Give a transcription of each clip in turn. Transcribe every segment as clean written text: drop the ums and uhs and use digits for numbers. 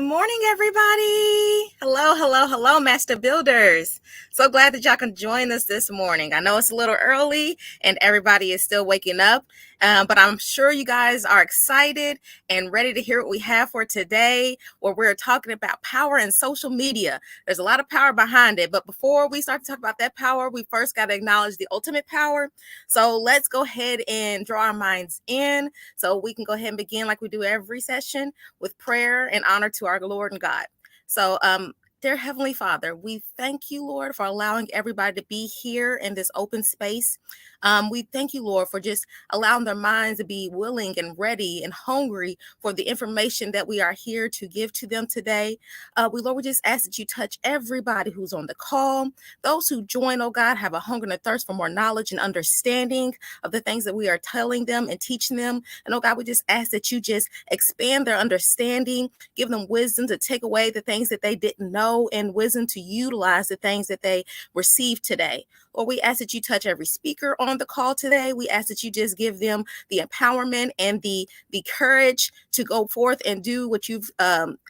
Good morning, everybody. Hello, hello, hello, Master Builders. So glad that y'all can join us this morning. I know it's a little early and everybody is still waking up, but I'm sure you guys are excited and ready to hear what we have for today, where we're talking about power and social media. There's a lot of power behind it, but before we start to talk about that power, we first got to acknowledge the ultimate power. So let's go ahead and draw our minds in so we can go ahead and begin like we do every session with prayer and honor to our Lord and God. So, dear Heavenly Father, we thank you, Lord, for allowing everybody to be here in this open space. We thank you, Lord, for just allowing their minds to be willing and ready and hungry for the information that we are here to give to them today. Lord, we just ask that you touch everybody who's on the call. Those who join, oh God, have a hunger and a thirst for more knowledge and understanding of the things that we are telling them and teaching them. And oh God, we just ask that you just expand their understanding, give them wisdom to take away the things that they didn't know and wisdom to utilize the things that they received today. Lord, we ask that you touch every speaker on the call today. We ask that you just give them the empowerment and the courage to go forth and do what you've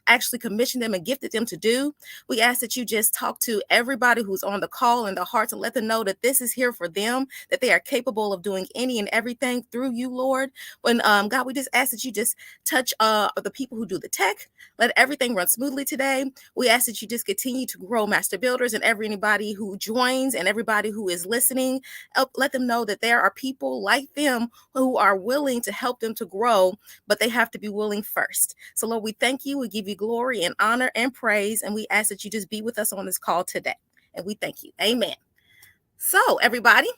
actually commissioned them and gifted them to do. We ask that you just talk to everybody who's on the call in their hearts and let them know that this is here for them, that they are capable of doing any and everything through you, Lord. When God, we just ask that you just touch the people who do the tech. Let everything run smoothly today. We ask that you just continue to grow Master Builders and anybody who joins and everybody who is listening. Let them know that there are people like them who are willing to help them to grow, but they have to be willing first. So Lord, we thank you. We give you glory and honor and praise. And we ask that you just be with us on this call today. And we thank you. Amen. So everybody,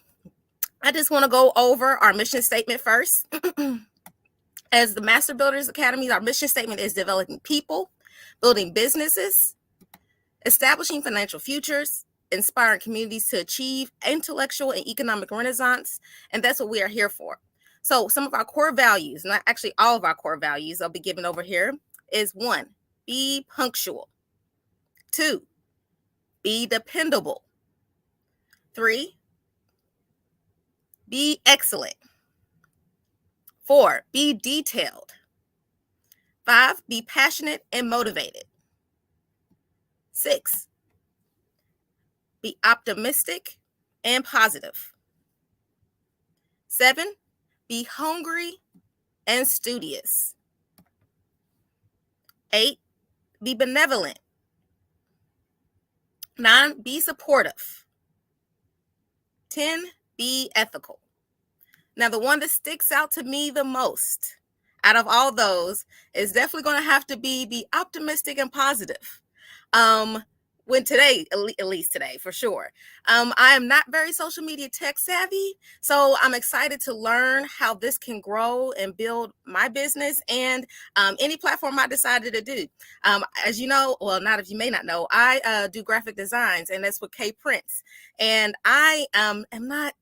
I just want to go over our mission statement first. As the Master Builders Academy, our mission statement is developing people, building businesses, establishing financial futures, inspiring communities to achieve intellectual and economic renaissance. And that's what we are here for. So some of our core values, not actually all of our core values I'll be giving over here, is 1, be punctual. 2, be dependable. 3, be excellent. 4, be detailed. 5, be passionate and motivated. 6, be optimistic and positive. 7, be hungry and studious. 8, be benevolent. 9, be supportive. 10, be ethical. Now, the one that sticks out to me the most out of all those is definitely going to have to be optimistic and positive. When today, at least today, for sure. I am not very social media tech savvy, so I'm excited to learn how this can grow and build my business and any platform I decided to do. As you know, well, not if you may not know, I do graphic designs, and that's with K Prints. And I am not,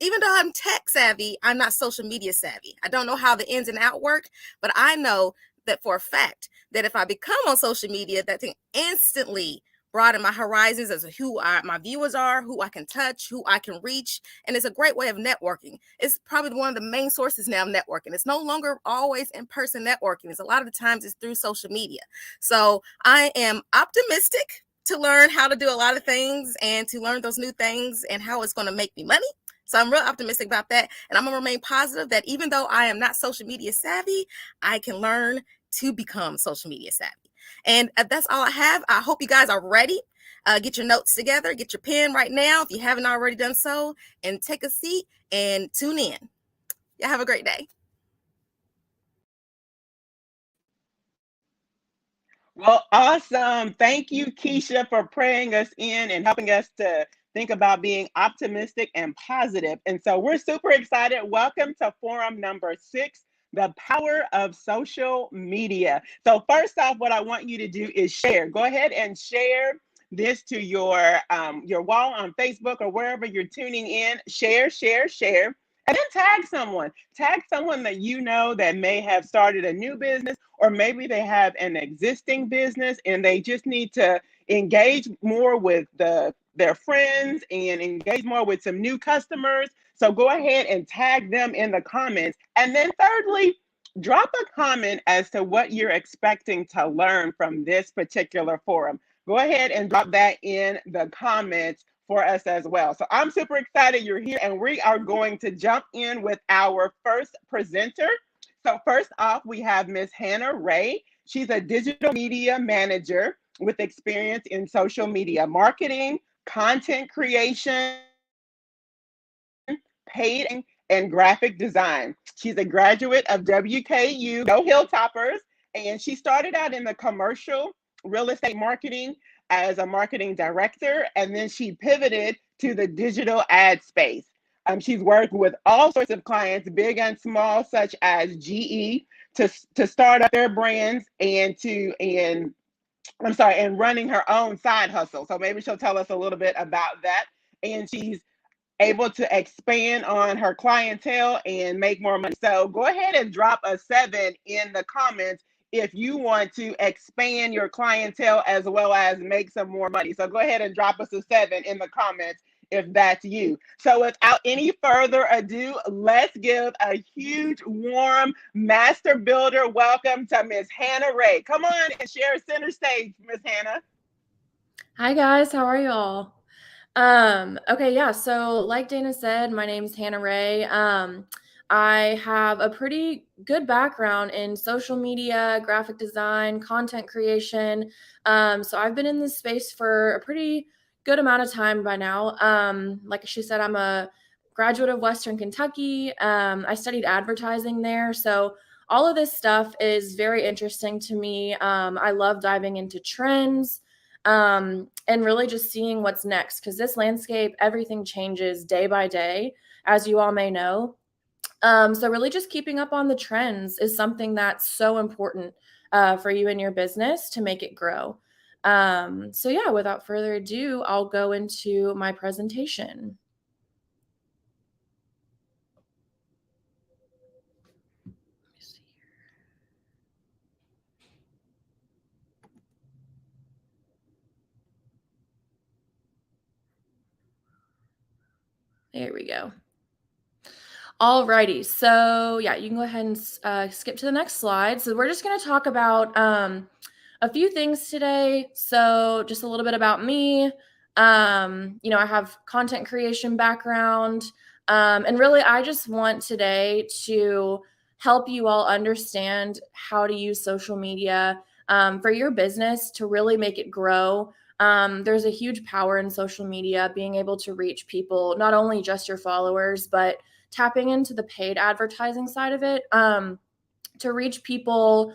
even though I'm tech savvy, I'm not social media savvy. I don't know how the ins and out work, but I know that for a fact that if I become on social media, that can instantly broaden my horizons as to who my viewers are, who I can touch, who I can reach. And it's a great way of networking. It's probably one of the main sources now of networking. It's no longer always in-person networking. It's a lot of the times it's through social media. So I am optimistic to learn how to do a lot of things and to learn those new things and how it's going to make me money. So I'm real optimistic about that. And I'm going to remain positive that even though I am not social media savvy, I can learn to become social media savvy. And that's all I have. I hope you guys are ready. Get your notes together. Get your pen right now if you haven't already done so. And take a seat and tune in. Y'all have a great day. Well, awesome. Thank you, Keisha, for praying us in and helping us to think about being optimistic and positive. And so we're super excited. Welcome to forum number 6, the power of social media. So first off, what I want you to do is share. Go ahead and share this to your wall on Facebook or wherever you're tuning in. Share, share, share. And then tag someone. Tag someone that you know that may have started a new business, or maybe they have an existing business and they just need to engage more with their friends and engage more with some new customers. So go ahead and tag them in the comments. And then thirdly, drop a comment as to what you're expecting to learn from this particular forum. Go ahead and drop that in the comments for us as well. So I'm super excited you're here, and we are going to jump in with our first presenter. So first off, we have Miss Hannah Ray. She's a digital media manager with experience in social media marketing, content creation, paid and graphic design. She's a graduate of WKU, Go Hilltoppers, and she started out in the commercial real estate marketing as a marketing director, and then she pivoted to the digital ad space. She's worked with all sorts of clients, big and small, such as GE, to start up their brands and running her own side hustle. So maybe she'll tell us a little bit about that. And she's able to expand on her clientele and make more money. So go ahead and drop a 7 in the comments if you want to expand your clientele as well as make some more money. So go ahead and drop us a 7 in the comments if that's you. So without any further ado, let's give a huge, warm master builder welcome to Miss Hannah Ray. Come on and share center stage, Miss Hannah. Hi guys, how are y'all? Okay, yeah, so like Dana said, my name's Hannah Ray. I have a pretty good background in social media, graphic design, content creation. So I've been in this space for a pretty good amount of time by now. Like she said, I'm a graduate of Western Kentucky. I studied advertising there. So all of this stuff is very interesting to me. I love diving into trends and really just seeing what's next, because this landscape, everything changes day by day, as you all may know. So really just keeping up on the trends is something that's so important for you and your business to make it grow. So yeah, without further ado, I'll go into my presentation. There we go. Alrighty, so yeah, you can go ahead and skip to the next slide. So we're just going to talk about a few things today. So just a little bit about me. I have content creation background, and really, I just want today to help you all understand how to use social media for your business to really make it grow. There's a huge power in social media, being able to reach people, not only just your followers, but tapping into the paid advertising side of it to reach people,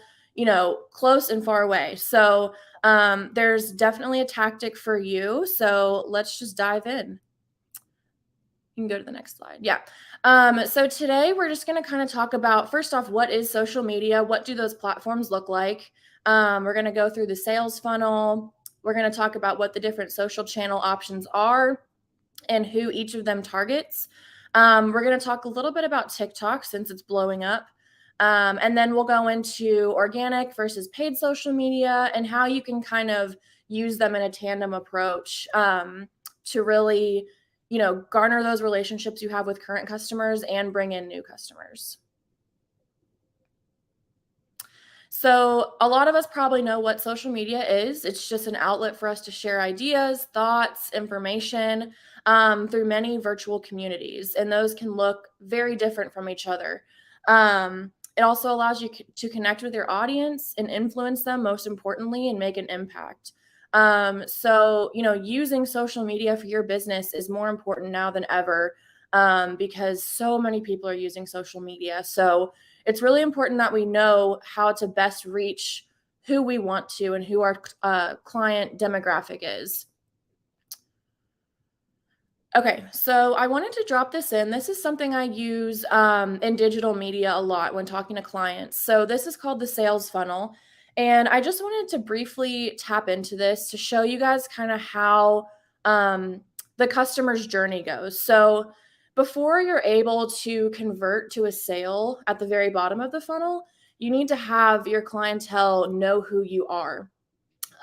close and far away. So there's definitely a tactic for you. So let's just dive in. You can go to the next slide. Yeah. So today we're just going to kind of talk about, first off, what is social media? What do those platforms look like? We're going to go through the sales funnel. We're going to talk about what the different social channel options are and who each of them targets. We're going to talk a little bit about TikTok since it's blowing up. And then we'll go into organic versus paid social media and how you can kind of use them in a tandem approach to really, garner those relationships you have with current customers and bring in new customers. So a lot of us probably know what social media is. It's just an outlet for us to share ideas, thoughts, information through many virtual communities. And those can look very different from each other. It also allows you to connect with your audience and influence them, most importantly, and make an impact. So, using social media for your business is more important now than ever because so many people are using social media. So it's really important that we know how to best reach who we want to and who our client demographic is. Okay, so I wanted to drop this in. This is something I use in digital media a lot when talking to clients. So this is called the sales funnel. And I just wanted to briefly tap into this to show you guys kind of how the customer's journey goes. So before you're able to convert to a sale at the very bottom of the funnel, you need to have your clientele know who you are.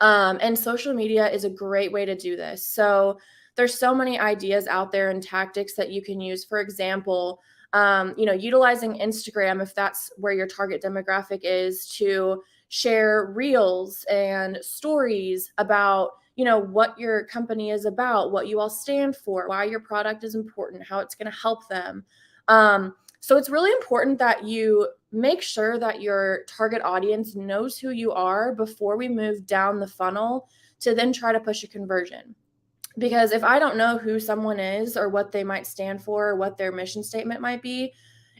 And social media is a great way to do this. So there's so many ideas out there and tactics that you can use. For example, Utilizing Instagram, if that's where your target demographic is, to share reels and stories about, what your company is about, what you all stand for, why your product is important, how it's going to help them. So it's really important that you make sure that your target audience knows who you are before we move down the funnel to then try to push a conversion. Because if I don't know who someone is or what they might stand for or what their mission statement might be,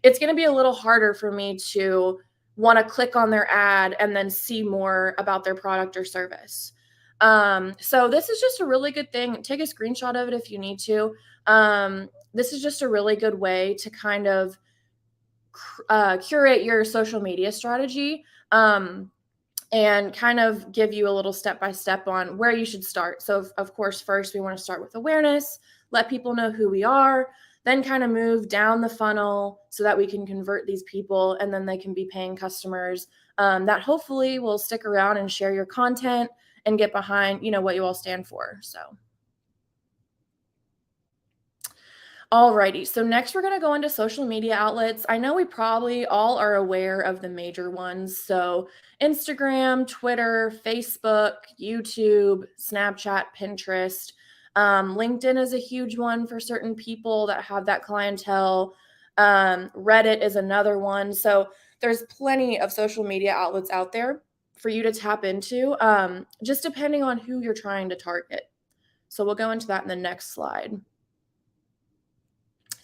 it's going to be a little harder for me to want to click on their ad and then see more about their product or service. So this is just a really good thing. Take a screenshot of it if you need to. This is just a really good way to kind of curate your social media strategy. And kind of give you a little step-by-step on where you should start. So of course, first we want to start with awareness, let people know who we are, then kind of move down the funnel so that we can convert these people and then they can be paying customers that hopefully will stick around and share your content and get behind, what you all stand for. So. Alrighty, so next we're going to go into social media outlets. I know we probably all are aware of the major ones. So Instagram, Twitter, Facebook, YouTube, Snapchat, Pinterest. LinkedIn is a huge one for certain people that have that clientele. Reddit is another one. So there's plenty of social media outlets out there for you to tap into, just depending on who you're trying to target. So we'll go into that in the next slide.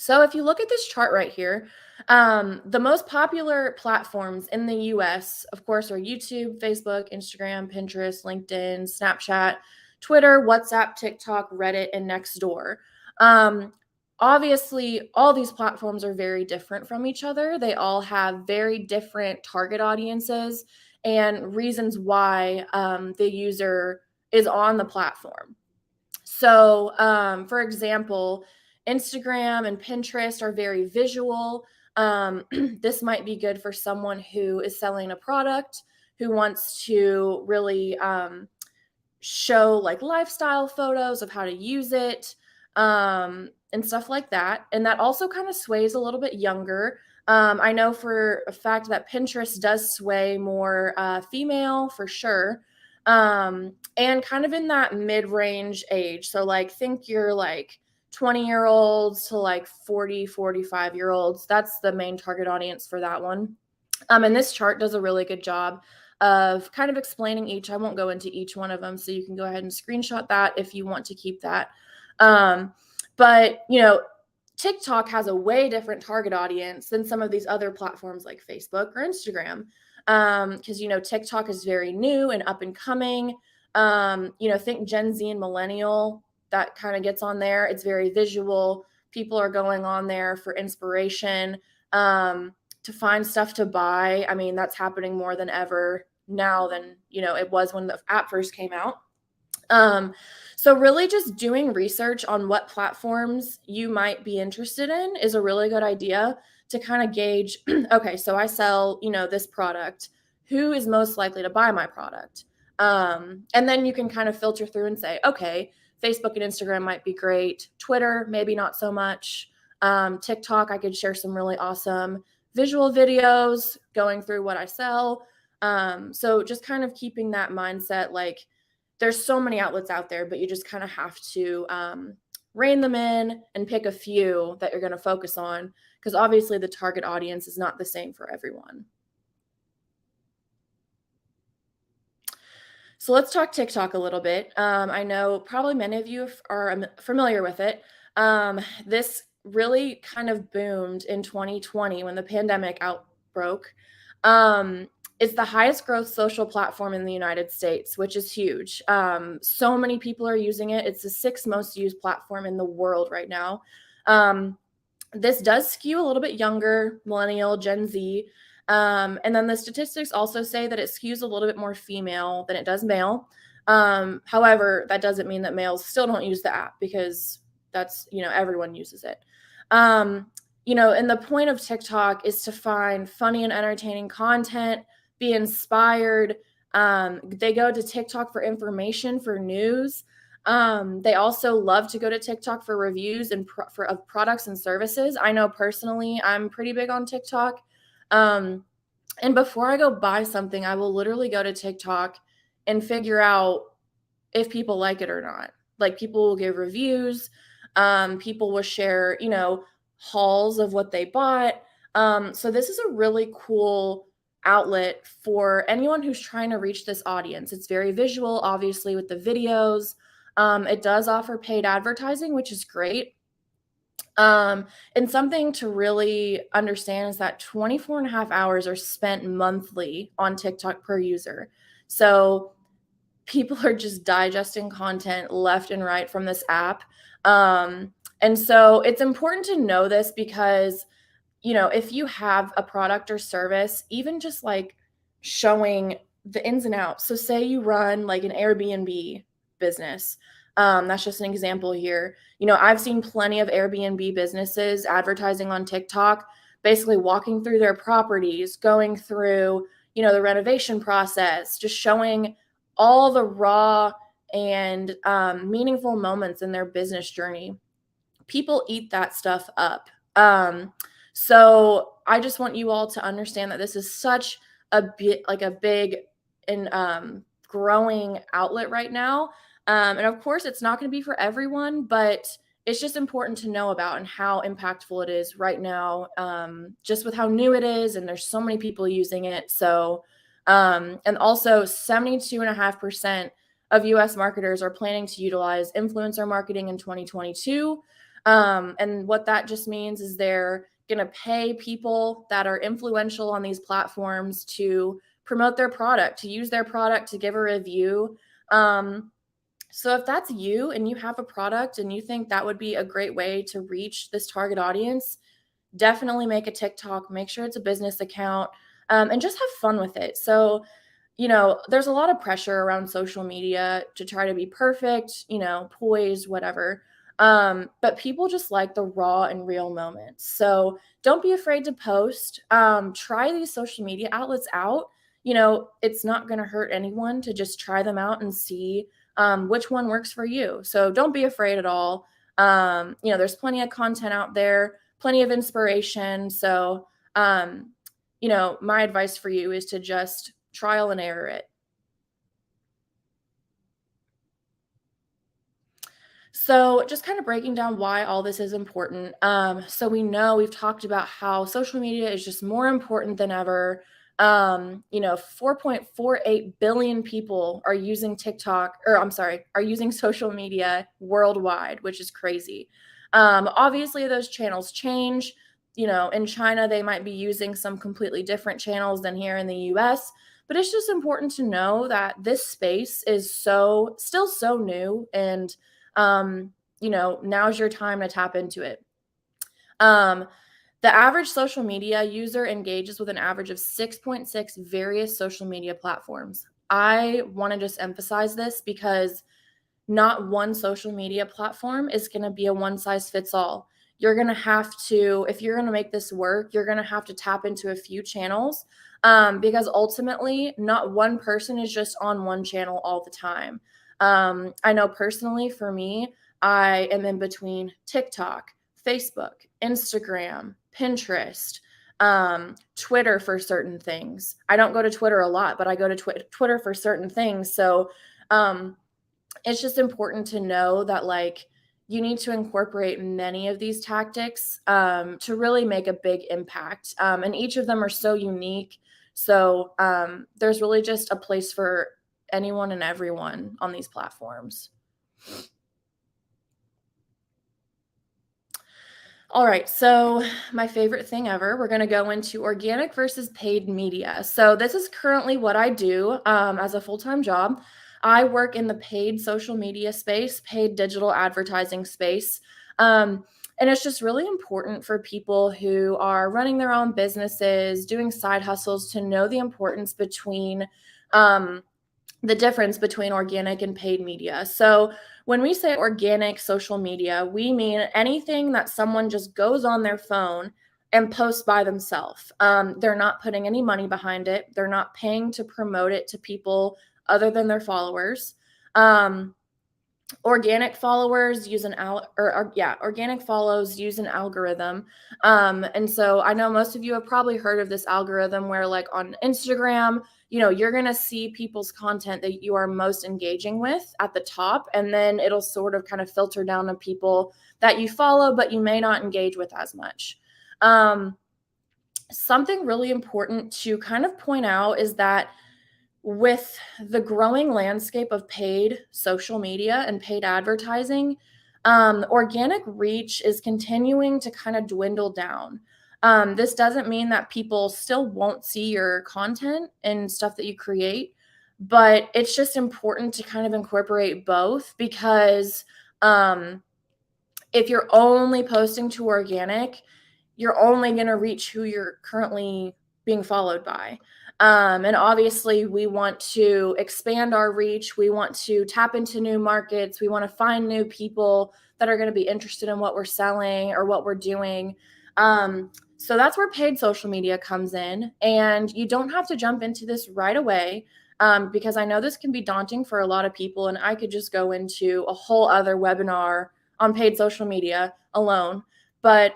So if you look at this chart right here, the most popular platforms in the US, of course, are YouTube, Facebook, Instagram, Pinterest, LinkedIn, Snapchat, Twitter, WhatsApp, TikTok, Reddit, and Nextdoor. Obviously, all these platforms are very different from each other. They all have very different target audiences and reasons why the user is on the platform. So, for example, Instagram and Pinterest are very visual. This might be good for someone who is selling a product, who wants to really show like lifestyle photos of how to use it and stuff like that. And that also kind of sways a little bit younger. I know for a fact that Pinterest does sway more female for sure. And kind of in that mid-range age. So like think you're like 20-year-olds to like 40, 45-year-olds. That's the main target audience for that one. And this chart does a really good job of kind of explaining each. I won't go into each one of them, so you can go ahead and screenshot that if you want to keep that. But, TikTok has a way different target audience than some of these other platforms like Facebook or Instagram. Because, TikTok is very new and up and coming. Think Gen Z and millennial, that kind of gets on there. It's very visual. People are going on there for inspiration, to find stuff to buy. I mean, that's happening more than ever now than, it was when the app first came out. So really just doing research on what platforms you might be interested in is a really good idea to kind of gauge, okay, so I sell, this product. Who is most likely to buy my product? And then you can kind of filter through and say, okay, Facebook and Instagram might be great. Twitter, maybe not so much. TikTok, I could share some really awesome visual videos going through what I sell. So just kind of keeping that mindset, like there's so many outlets out there, but you just kind of have to rein them in and pick a few that you're going to focus on, because obviously the target audience is not the same for everyone. So let's talk TikTok a little bit. I know probably many of you are familiar with it. This really kind of boomed in 2020 when the pandemic outbroke. It's the highest growth social platform in the United States, which is huge. So many people are using it. It's the 6th most used platform in the world right now. This does skew a little bit younger, millennial, Gen Z. And then the statistics also say that it skews a little bit more female than it does male. However, that doesn't mean that males still don't use the app, because that's, everyone uses it. And the point of TikTok is to find funny and entertaining content, be inspired. They go to TikTok for information, for news. They also love to go to TikTok for reviews and of products and services. I know personally, I'm pretty big on TikTok. And before I go buy something, I will literally go to TikTok and figure out if people like it or not. Like, people will give reviews, people will share, hauls of what they bought. So this is a really cool outlet for anyone who's trying to reach this audience. It's very visual, obviously, with the videos. It does offer paid advertising, which is great. And something to really understand is that 24 and a half hours are spent monthly on TikTok per user. So people are just digesting content left and right from this app. And so it's important to know this because, if you have a product or service, even just like showing the ins and outs. So say you run like an Airbnb business. That's just an example here. I've seen plenty of Airbnb businesses advertising on TikTok, basically walking through their properties, going through, the renovation process, just showing all the raw and meaningful moments in their business journey. People eat that stuff up. So I just want you all to understand that this is such a big and growing outlet right now. And of course, it's not going to be for everyone, but it's just important to know about and how impactful it is right now, just with how new it is. And there's so many people using it. So, and also 72.5% of US marketers are planning to utilize influencer marketing in 2022. And what that just means is they're going to pay people that are influential on these platforms to promote their product, to use their product, to give a review. So if that's you and you have a product and you think that would be a great way to reach this target audience, definitely make a TikTok, make sure it's a business account, and just have fun with it. So, there's a lot of pressure around social media to try to be perfect, poised, whatever. But people just like the raw and real moments. So don't be afraid to post. Try these social media outlets out. It's not going to hurt anyone to just try them out and see which one works for you. So don't be afraid at all. There's plenty of content out there, plenty of inspiration. So, my advice for you is to just trial and error it. So just kind of breaking down why all this is important. So we've talked about how social media is just more important than ever. 4.48 billion people are using are using social media worldwide, which is crazy. Obviously those channels change. In China, they might be using some completely different channels than here in the US, but it's just important to know that this space is still so new, and now's your time to tap into it. The average social media user engages with an average of 6.6 various social media platforms. I want to just emphasize this because not one social media platform is going to be a one size fits all. You're going to have to, if you're going to make this work, you're going to have to tap into a few channels, because ultimately not one person is just on one channel all the time. I know personally for me, I am in between TikTok, Facebook, Instagram, Pinterest, Twitter for certain things. I don't go to Twitter a lot, but I go to Twitter for certain things. So it's just important to know that you need to incorporate many of these tactics to really make a big impact. And each of them are so unique. So there's really just a place for anyone and everyone on these platforms. All right, so my favorite thing ever, we're going to go into organic versus paid media. So this is currently what I do as a full-time job. I work in the paid social media space, paid digital advertising space. And it's just really important for people who are running their own businesses, doing side hustles, to know the importance between the difference between organic and paid media. So when we say organic social media, we mean anything that someone just goes on their phone and posts by themselves. They're not putting any money behind it. They're not paying to promote it to people other than their followers. Organic followers use organic follows use an algorithm. And so I know most of you have probably heard of this algorithm where, like, on Instagram, you're going to see people's content that you are most engaging with at the top, and then it'll sort of kind of filter down to people that you follow but you may not engage with as much. Something really important to kind of point out is that with the growing landscape of paid social media and paid advertising, organic reach is continuing to kind of dwindle down. This doesn't mean that people still won't see your content and stuff that you create, but it's just important to kind of incorporate both, because if you're only posting to organic, you're only going to reach who you're currently being followed by. And obviously, we want to expand our reach. We want to tap into new markets. We want to find new people that are going to be interested in what we're selling or what we're doing. So that's where paid social media comes in. And you don't have to jump into this right away, because I know this can be daunting for a lot of people. And I could just go into a whole other webinar on paid social media alone. But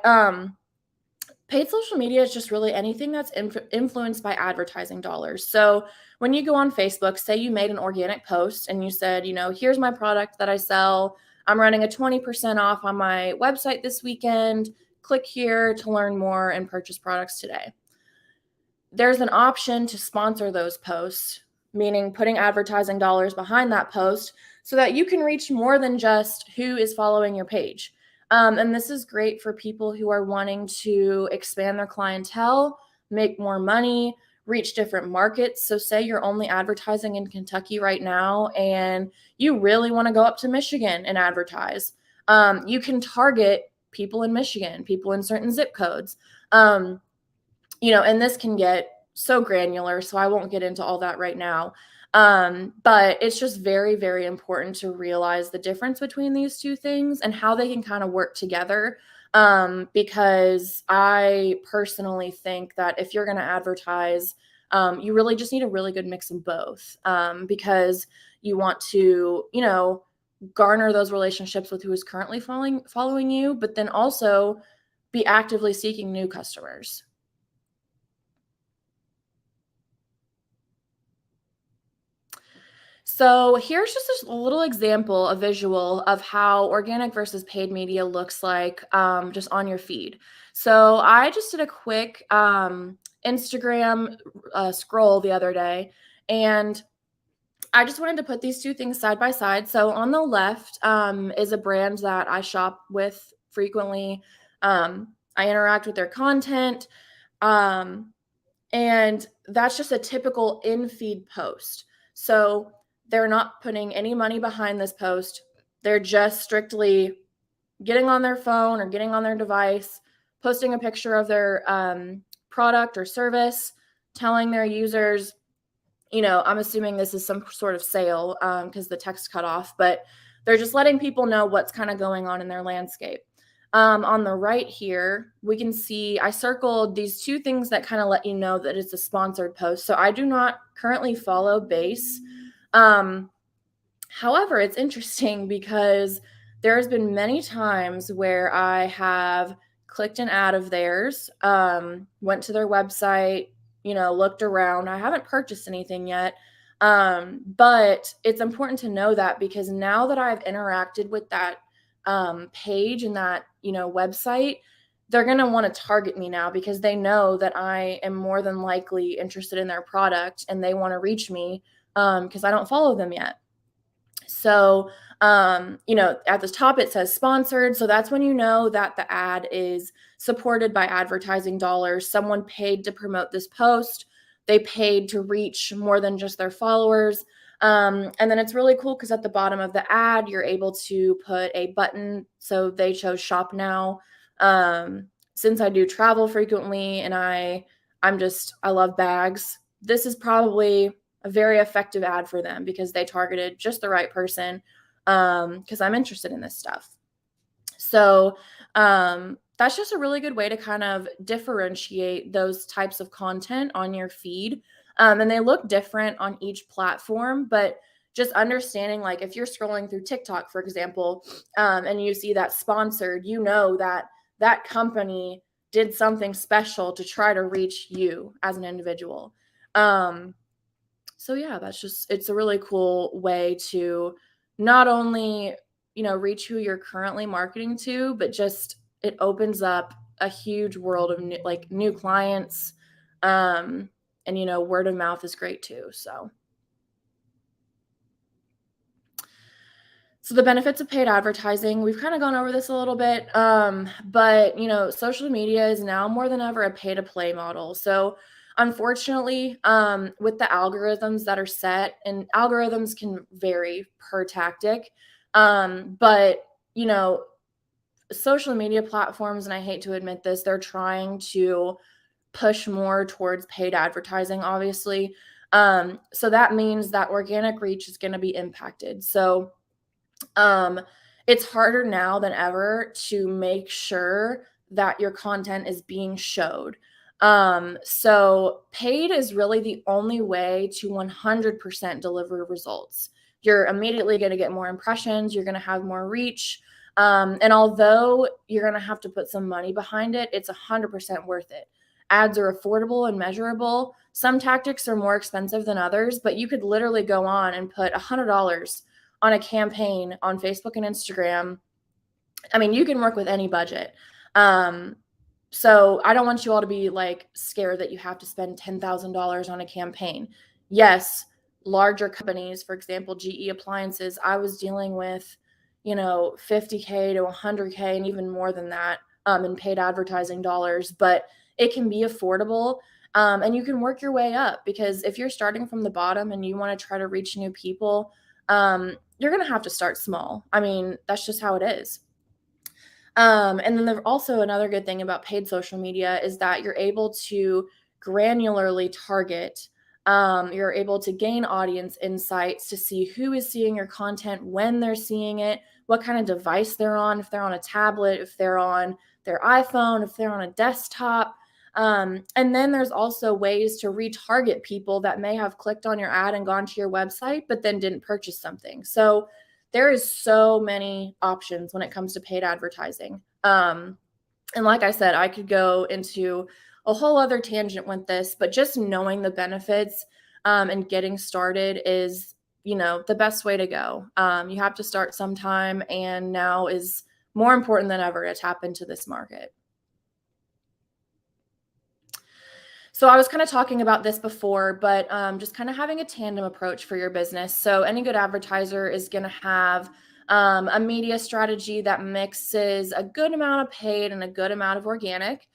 paid social media is just really anything that's influenced by advertising dollars. So when you go on Facebook, say you made an organic post and you said, here's my product that I sell. I'm running a 20% off on my website this weekend. Click here to learn more and purchase products today. There's an option to sponsor those posts, meaning putting advertising dollars behind that post so that you can reach more than just who is following your page. And this is great for people who are wanting to expand their clientele, make more money, reach different markets. So say you're only advertising in Kentucky right now and you really want to go up to Michigan and advertise. You can target people in Michigan, people in certain zip codes. And this can get so granular, so I won't get into all that right now. But it's just very, very important to realize the difference between these two things and how they can kind of work together. Because I personally think that if you're going to advertise, you really just need a really good mix of both, because you want to, garner those relationships with who is currently following you, but then also be actively seeking new customers. So here's just a little example, a visual of how organic versus paid media looks like, just on your feed. So I just did a quick Instagram scroll the other day, and I just wanted to put these two things side by side. So on the left is a brand that I shop with frequently. I interact with their content, and that's just a typical in-feed post. So they're not putting any money behind this post. They're just strictly getting on their phone or getting on their device, posting a picture of their product or service, telling their users, I'm assuming this is some sort of sale, because the text cut off, but they're just letting people know what's kind of going on in their landscape. On the right here, we can see I circled these two things that kind of let you know that it's a sponsored post. So I do not currently follow Base. However, it's interesting because there's been many times where I have clicked an ad of theirs, went to their website, looked around. I haven't purchased anything yet. But it's important to know that, because now that I've interacted with that page and that, website, they're going to want to target me now because they know that I am more than likely interested in their product and they want to reach me, because I don't follow them yet. So, at the top it says sponsored. So that's when you know that the ad is supported by advertising dollars. Someone paid to promote this post. They paid to reach more than just their followers. And then it's really cool because at the bottom of the ad, you're able to put a button. So they chose shop now. Since I do travel frequently and I love bags, this is probably a very effective ad for them because they targeted just the right person, because I'm interested in this stuff. So that's just a really good way to kind of differentiate those types of content on your feed. And they look different on each platform, but just understanding, like if you're scrolling through TikTok, for example, and you see that sponsored, you know that that company did something special to try to reach you as an individual. So yeah, it's a really cool way to not only, reach who you're currently marketing to, but just it opens up a huge world of new clients. And word of mouth is great too. So the benefits of paid advertising, we've kind of gone over this a little bit, but social media is now more than ever a pay-to-play model. So unfortunately, with the algorithms that are set, and algorithms can vary per tactic, but social media platforms, and I hate to admit this, they're trying to push more towards paid advertising, obviously. So that means that organic reach is going to be impacted. So it's harder now than ever to make sure that your content is being showed. So paid is really the only way to 100% deliver results. You're immediately going to get more impressions, you're going to have more reach. And although you're going to have to put some money behind it, it's 100% worth it. Ads are affordable and measurable. Some tactics are more expensive than others, but you could literally go on and put $100 on a campaign on Facebook and Instagram. I mean, you can work with any budget. So I don't want you all to be like scared that you have to spend $10,000 on a campaign. Yes, larger companies, for example, GE Appliances, I was dealing with, $50K to $100K and even more than that in paid advertising dollars, but it can be affordable. And you can work your way up, because if you're starting from the bottom and you want to try to reach new people, you're going to have to start small. I mean, that's just how it is. And then also another good thing about paid social media is that you're able to granularly target. You're able to gain audience insights to see who is seeing your content, when they're seeing it, what kind of device they're on, if they're on a tablet, if they're on their iPhone, if they're on a desktop. And then there's also ways to retarget people that may have clicked on your ad and gone to your website, but then didn't purchase something. So there is so many options when it comes to paid advertising. And like I said, I could go into a whole other tangent with this, but just knowing the benefits and getting started is, the best way to go. You have to start sometime, and now is more important than ever to tap into this market. So I was kind of talking about this before, but just kind of having a tandem approach for your business. So any good advertiser is going to have a media strategy that mixes a good amount of paid and a good amount of organic.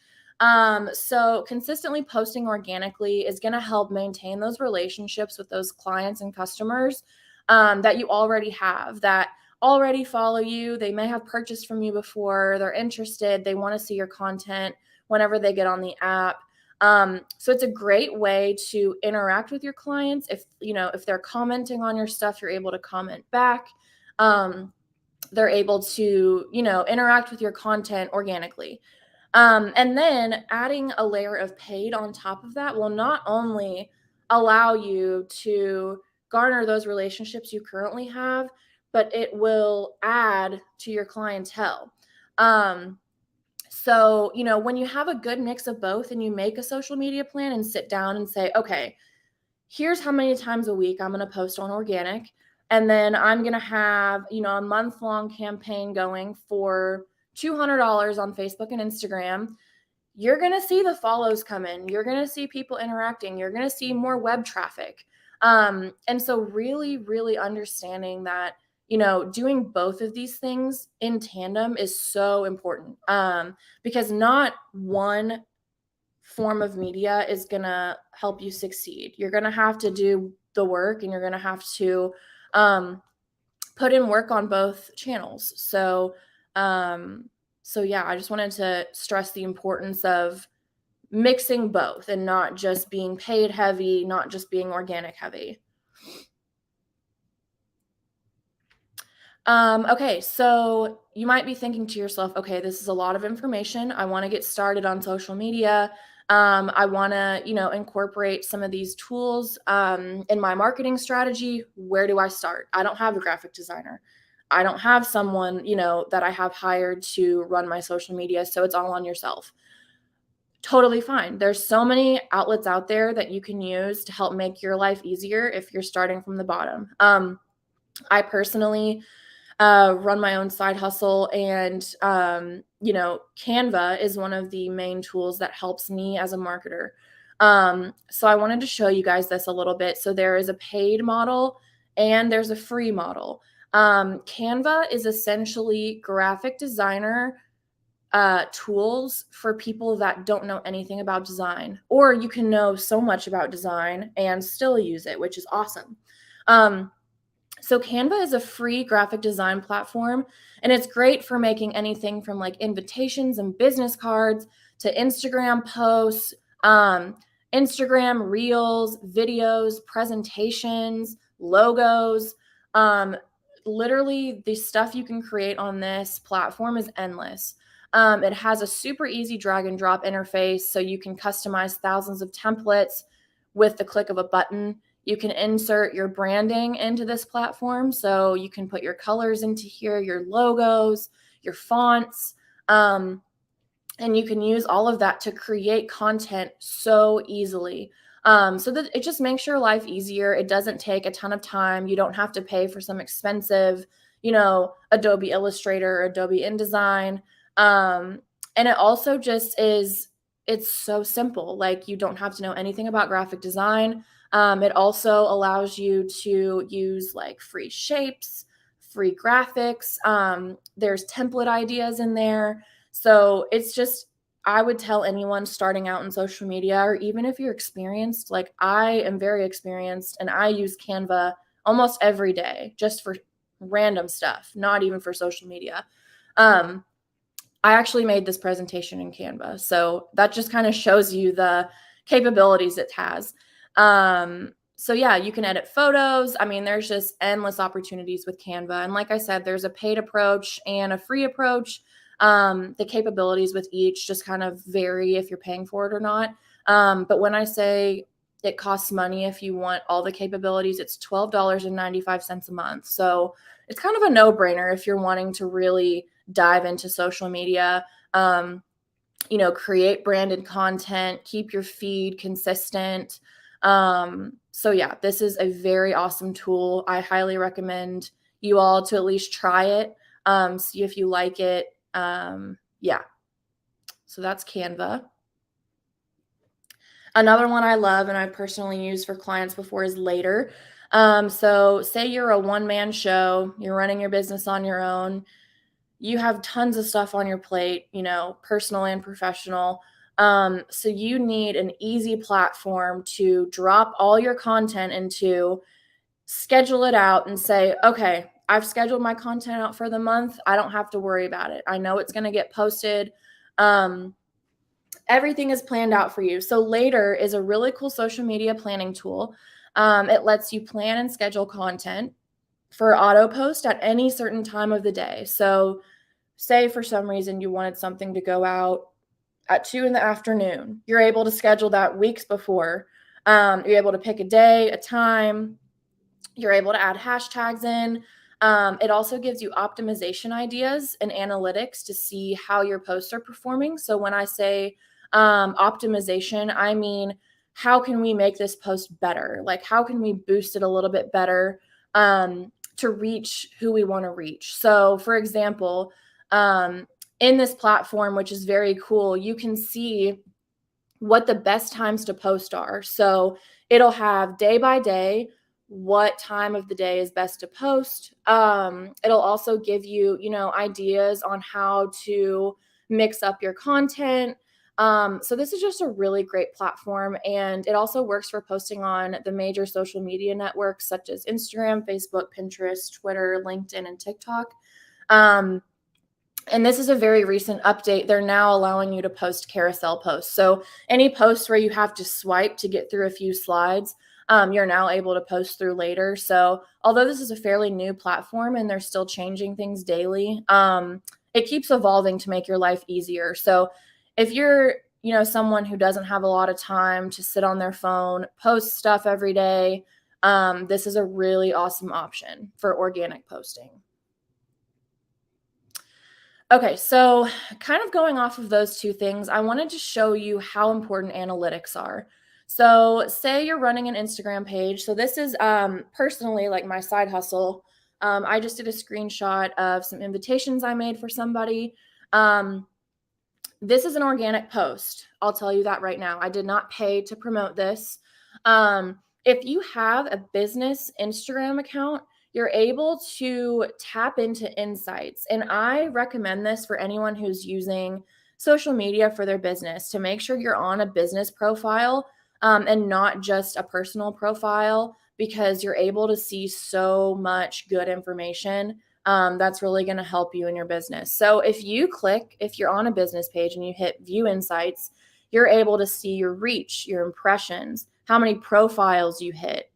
So consistently posting organically is going to help maintain those relationships with those clients and customers that you already have, that already follow you. They may have purchased from you before. They're interested. They want to see your content whenever they get on the app. So it's a great way to interact with your clients. If they're commenting on your stuff, you're able to comment back. They're able to, interact with your content organically. And then adding a layer of paid on top of that will not only allow you to garner those relationships you currently have, but it will add to your clientele. So, when you have a good mix of both and you make a social media plan and sit down and say, okay, here's how many times a week I'm going to post on organic. And then I'm going to have, a month-long campaign going for $200 on Facebook and Instagram. You're going to see the follows come in. You're going to see people interacting. You're going to see more web traffic. And so really, really understanding that, doing both of these things in tandem is so important, because not one form of media is going to help you succeed. You're going to have to do the work, and you're going to have to put in work on both channels. So yeah, I just wanted to stress the importance of mixing both and not just being paid heavy, not just being organic heavy. Okay, so you might be thinking to yourself, okay, this is a lot of information. I want to get started on social media. I want to, incorporate some of these tools in my marketing strategy. Where do I start? I don't have a graphic designer. I don't have someone, that I have hired to run my social media. So it's all on yourself. Totally fine. There's so many outlets out there that you can use to help make your life easier if you're starting from the bottom. I personally run my own side hustle, and Canva is one of the main tools that helps me as a marketer. So I wanted to show you guys this a little bit. So there is a paid model and there's a free model. Canva is essentially graphic designer tools for people that don't know anything about design, or you can know so much about design and still use it, which is awesome. So Canva is a free graphic design platform, and it's great for making anything from like invitations and business cards to Instagram posts, Instagram reels, videos, presentations, logos. Literally, the stuff you can create on this platform is endless. It has a super easy drag and drop interface, so you can customize thousands of templates with the click of a button. You can insert your branding into this platform, so you can put your colors into here, your logos, your fonts, and you can use all of that to create content so easily. So that it just makes your life easier. It doesn't take a ton of time. You don't have to pay for some expensive, Adobe Illustrator or Adobe InDesign. And it also just it's so simple. Like, you don't have to know anything about graphic design. It also allows you to use like free shapes, free graphics. There's template ideas in there. So it's just, I would tell anyone starting out in social media, or even if you're experienced, like I am very experienced and I use Canva almost every day just for random stuff, not even for social media. I actually made this presentation in Canva. So that just kind of shows you the capabilities it has. So yeah, you can edit photos. I mean, there's just endless opportunities with Canva. And like I said, there's a paid approach and a free approach. The capabilities with each just kind of vary if you're paying for it or not. But when I say it costs money, if you want all the capabilities, it's $12.95 a month. So it's kind of a no-brainer if you're wanting to really dive into social media, create branded content, keep your feed consistent. So yeah, this is a very awesome tool. I highly recommend you all to at least try it, see if you like it. Yeah. So that's Canva. Another one I love and I personally use for clients before is Later. So say you're a one-man show, you're running your business on your own, you have tons of stuff on your plate, personal and professional. So you need an easy platform to drop all your content into, schedule it out and say, okay, I've scheduled my content out for the month. I don't have to worry about it. I know it's going to get posted. Everything is planned out for you. So Later is a really cool social media planning tool. It lets you plan and schedule content for auto post at any certain time of the day. So say for some reason you wanted something to go out at 2 p.m, you're able to schedule that weeks before. You're able to pick a day, a time. You're able to add hashtags in. It also gives you optimization ideas and analytics to see how your posts are performing. So when I say optimization, I mean, how can we make this post better? Like, how can we boost it a little bit better to reach who we want to reach? So for example, in this platform, which is very cool, you can see what the best times to post are. So it'll have day by day what time of the day is best to post. It'll also give you, ideas on how to mix up your content. So this is just a really great platform, and it also works for posting on the major social media networks such as Instagram, Facebook, Pinterest, Twitter, LinkedIn, and TikTok. And this is a very recent update. They're now allowing you to post carousel posts. So any posts where you have to swipe to get through a few slides, you're now able to post through Later. So although this is a fairly new platform and they're still changing things daily, it keeps evolving to make your life easier. So if you're someone who doesn't have a lot of time to sit on their phone, post stuff every day, this is a really awesome option for organic posting. Okay, so kind of going off of those two things, I wanted to show you how important analytics are. So say you're running an Instagram page. So this is personally like my side hustle. I just did a screenshot of some invitations I made for somebody. This is an organic post. I'll tell you that right now. I did not pay to promote this. If you have a business Instagram account, you're able to tap into insights. And I recommend this for anyone who's using social media for their business, to make sure you're on a business profile and not just a personal profile, because you're able to see so much good information that's really going to help you in your business. So if you're on a business page and you hit view insights, you're able to see your reach, your impressions, how many profiles you hit,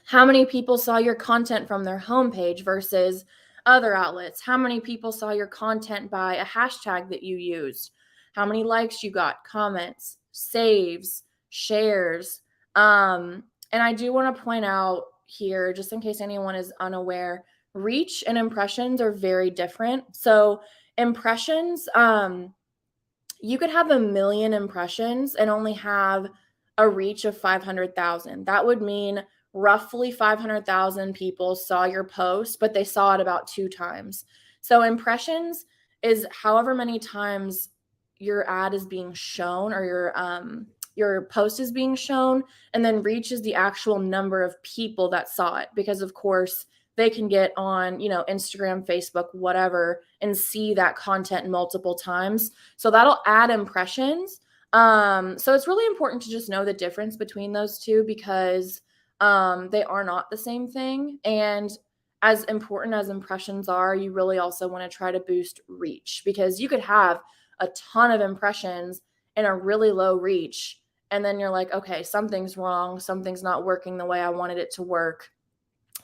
how many people saw your content from their homepage versus other outlets, how many people saw your content by a hashtag that you used, how many likes you got, comments, saves, shares. And I do want to point out here, just in case anyone is unaware, reach and impressions are very different. So impressions, you could have 1 million impressions and only have a reach of 500,000. That would mean roughly 500,000 people saw your post, but they saw it about 2 times. So impressions is however many times your ad is being shown, or your post is being shown, and then reach is the actual number of people that saw it, because of course they can get on, Instagram, Facebook, whatever, and see that content multiple times. So that'll add impressions. So it's really important to just know the difference between those two, because they are not the same thing. And as important as impressions are, you really also want to try to boost reach, because you could have a ton of impressions and a really low reach. And then you're like, okay, something's wrong. Something's not working the way I wanted it to work.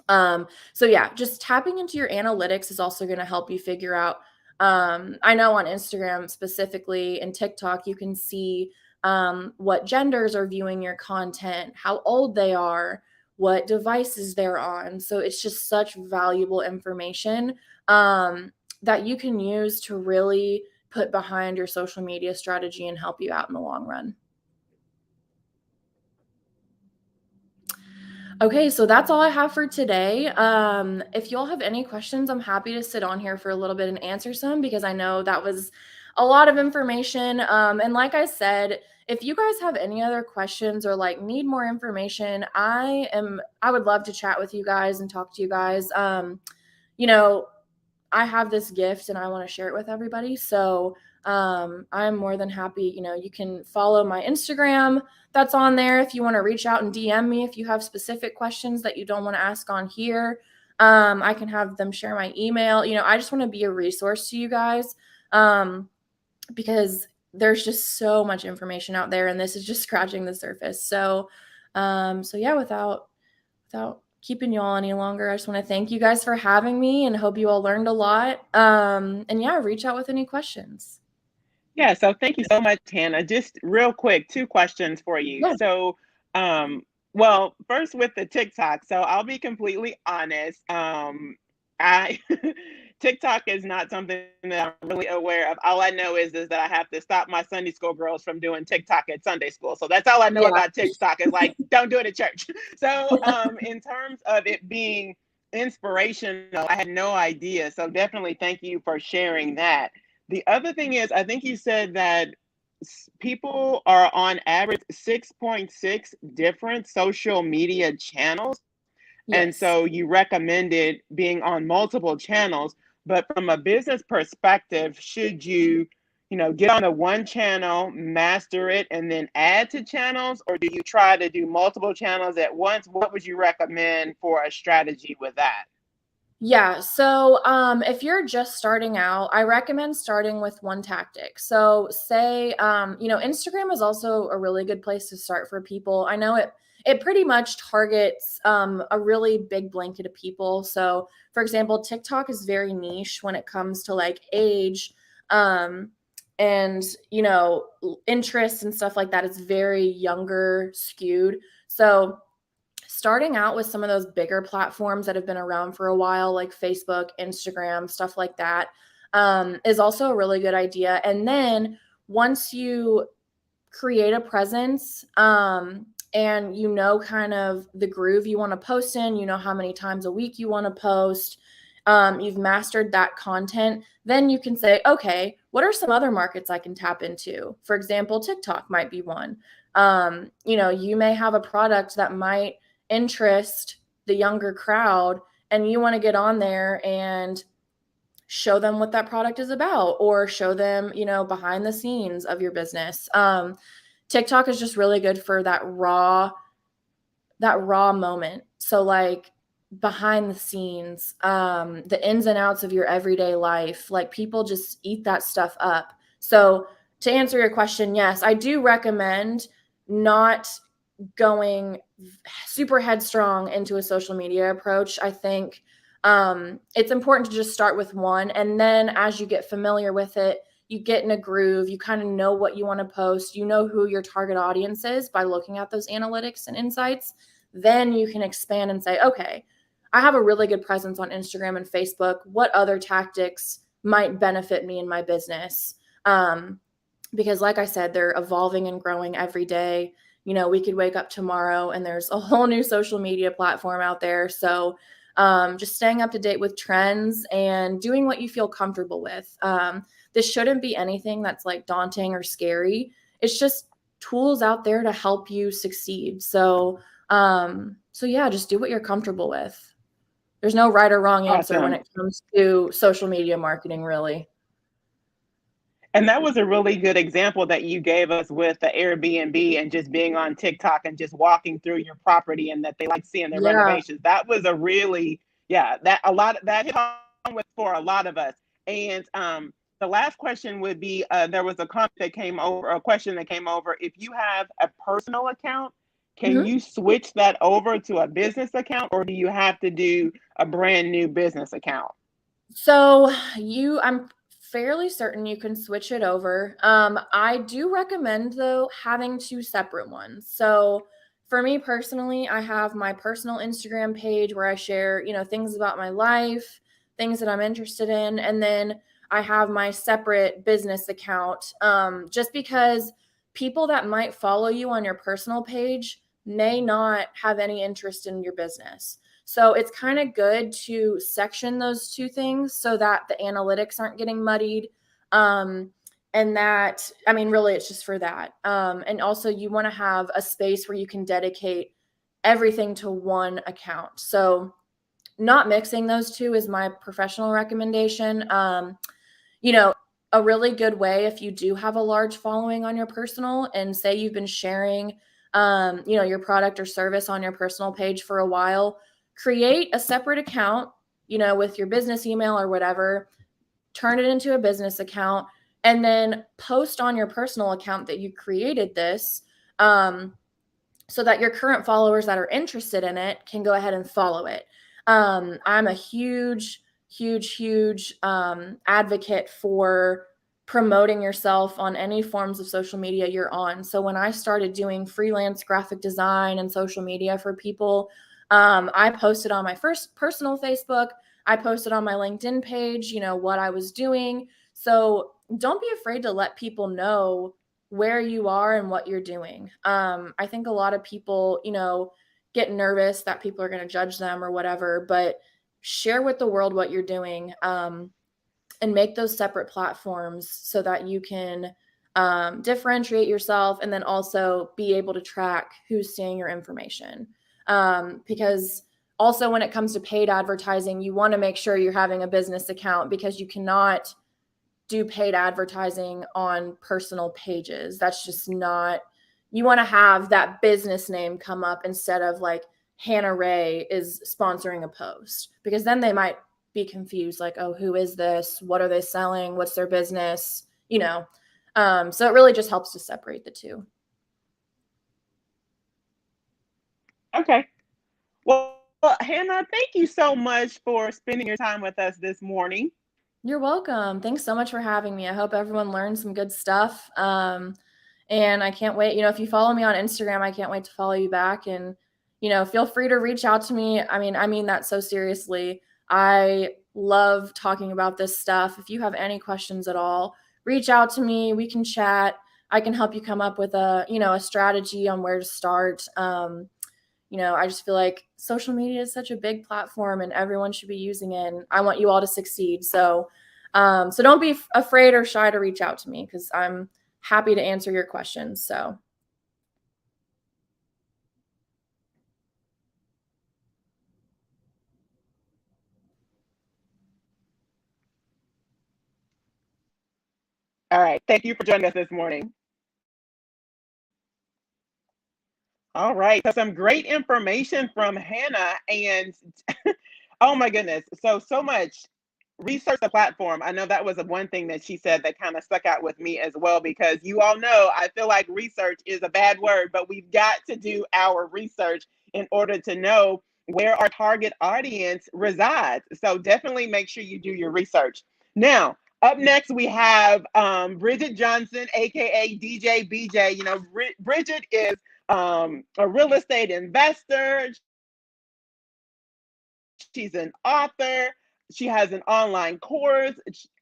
So yeah, just tapping into your analytics is also going to help you figure out, I know on Instagram specifically and TikTok, you can see what genders are viewing your content, how old they are, what devices they're on. So it's just such valuable information that you can use to really put behind your social media strategy and help you out in the long run. Okay, so that's all I have for today. If y'all have any questions, I'm happy to sit on here for a little bit and answer some, because I know that was a lot of information. And like I said, if you guys have any other questions or like need more information, I would love to chat with you guys and talk to you guys. I have this gift and I want to share it with everybody. So I'm more than happy. You can follow my Instagram that's on there if you want to reach out and DM me if you have specific questions that you don't want to ask on here. I can have them share my email. I just want to be a resource to you guys because there's just so much information out there, and this is just scratching the surface. So yeah, without keeping you all any longer, I just want to thank you guys for having me and hope you all learned a lot. And yeah, reach out with any questions. Yeah, so thank you so much, Hannah. Just real quick, 2 questions for you. Yeah. So, well, first with the TikTok. So I'll be completely honest. I TikTok is not something that I'm really aware of. All I know is that I have to stop my Sunday school girls from doing TikTok at Sunday school. So that's all I know Yeah. about TikTok, is like, don't do it at church. So in terms of it being inspirational, I had no idea. So definitely thank you for sharing that. The other thing is, I think you said that people are on average 6.6 different social media channels. And Yes. so you recommended being on multiple channels. But from a business perspective, should you, get on the one channel, master it, and then add to channels? Or do you try to do multiple channels at once? What would you recommend for a strategy with that? Yeah. So if you're just starting out, I recommend starting with one tactic. So say, Instagram is also a really good place to start for people. I know it pretty much targets a really big blanket of people. So for example, TikTok is very niche when it comes to like age. and interests and stuff like that is very younger skewed. So starting out with some of those bigger platforms that have been around for a while, like Facebook, Instagram, stuff like that, is also a really good idea. And then once you create a presence, and kind of the groove you want to post in, how many times a week you want to post, you've mastered that content, then you can say, okay, what are some other markets I can tap into? For example, TikTok might be one. You may have a product that might interest the younger crowd, and you want to get on there and show them what that product is about, or show them, behind the scenes of your business. TikTok is just really good for that raw moment. So like behind the scenes, the ins and outs of your everyday life, like people just eat that stuff up. So to answer your question, yes, I do recommend not going super headstrong into a social media approach. I think it's important to just start with one. And then as you get familiar with it, you get in a groove, you kind of know what you want to post, you know who your target audience is by looking at those analytics and insights. Then you can expand and say, okay, I have a really good presence on Instagram and Facebook. What other tactics might benefit me in my business? Because like I said, they're evolving and growing every day. We could wake up tomorrow and there's a whole new social media platform out there. So just staying up to date with trends and doing what you feel comfortable with. This shouldn't be anything that's like daunting or scary. It's just tools out there to help you succeed. So yeah, just do what you're comfortable with. There's no right or wrong answer when Awesome. it comes to social media marketing, really. And that was a really good example that you gave us with the Airbnb and just being on TikTok and just walking through your property and that they like seeing the Yeah. renovations. That was a really, yeah, that a lot that hit home with for a lot of us. And the last question would be there was a comment that came over, a question that came over. If you have a personal account, can Mhm. you switch that over to a business account, or do you have to do a brand new business account? So I'm fairly certain you can switch it over. I do recommend though having two separate ones. So for me personally, I have my personal Instagram page where I share, things about my life, things that I'm interested in, and then I have my separate business account. Just because people that might follow you on your personal page may not have any interest in your business. So it's kind of good to section those two things so that the analytics aren't getting muddied. And that, I mean, really, it's just for that. And also, you want to have a space where you can dedicate everything to one account. So, not mixing those two is my professional recommendation. You know, a really good way if you do have a large following on your personal and say you've been sharing, your product or service on your personal page for a while, create a separate account, with your business email or whatever, turn it into a business account, and then post on your personal account that you created this, so that your current followers that are interested in it can go ahead and follow it. I'm a huge advocate for promoting yourself on any forms of social media you're on. So when I started doing freelance graphic design and social media for people, I posted on my first personal Facebook. I posted on my LinkedIn page, what I was doing. So don't be afraid to let people know where you are and what you're doing. I think a lot of people, get nervous that people are going to judge them or whatever, but share with the world what you're doing, and make those separate platforms so that you can differentiate yourself and then also be able to track who's seeing your information. Because also when it comes to paid advertising, you want to make sure you're having a business account because you cannot do paid advertising on personal pages. That's just not, you want to have that business name come up instead of like Hannah Ray is sponsoring a post, because then they might be confused like, oh, who is this? What are they selling? What's their business? So it really just helps to separate the two. Okay. Well, Hannah, thank you so much for spending your time with us this morning. You're welcome. Thanks so much for having me. I hope everyone learned some good stuff. And I can't wait. If you follow me on Instagram, I can't wait to follow you back. And, feel free to reach out to me. I mean that so seriously. I love talking about this stuff. If you have any questions at all, reach out to me. We can chat. I can help you come up with a strategy on where to start. I just feel like social media is such a big platform and everyone should be using it. And I want you all to succeed. So don't be afraid or shy to reach out to me because I'm happy to answer your questions. So. All right. Thank you for joining us this morning. All right. So some great information from Hannah. And oh my goodness. So much research the platform. I know that was the one thing that she said that kind of stuck out with me as well, because you all know I feel like research is a bad word, but we've got to do our research in order to know where our target audience resides. So definitely make sure you do your research. Now, up next, we have Bridget Johnson, aka DJ BJ. Bridget is a real estate investor. She's an author. She has an online course.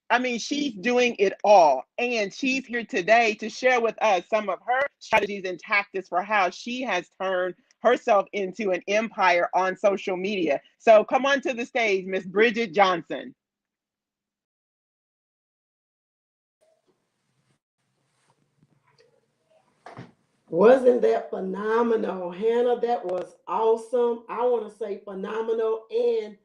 I mean, she's doing it all. And she's here today to share with us some of her strategies and tactics for how she has turned herself into an empire on social media. So come on to the stage, Miss Bridget Johnson. Wasn't that phenomenal, Hannah? That was awesome. I want to say phenomenal and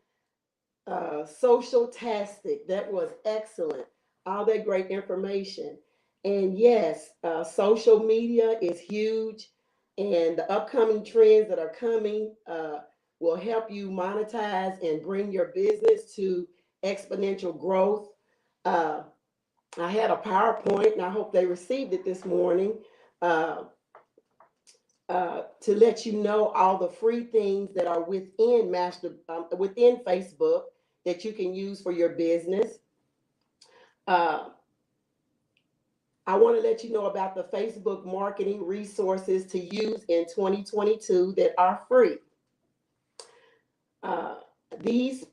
social tastic. That was excellent. All that great information. And yes, social media is huge, and the upcoming trends that are coming will help you monetize and bring your business to exponential growth. Uh, I had a PowerPoint, and I hope they received it this morning. Uh, to let you know all the free things that are within Facebook that you can use for your business. Uh, I want to let you know about the Facebook marketing resources to use in 2022 that are free. Uh, these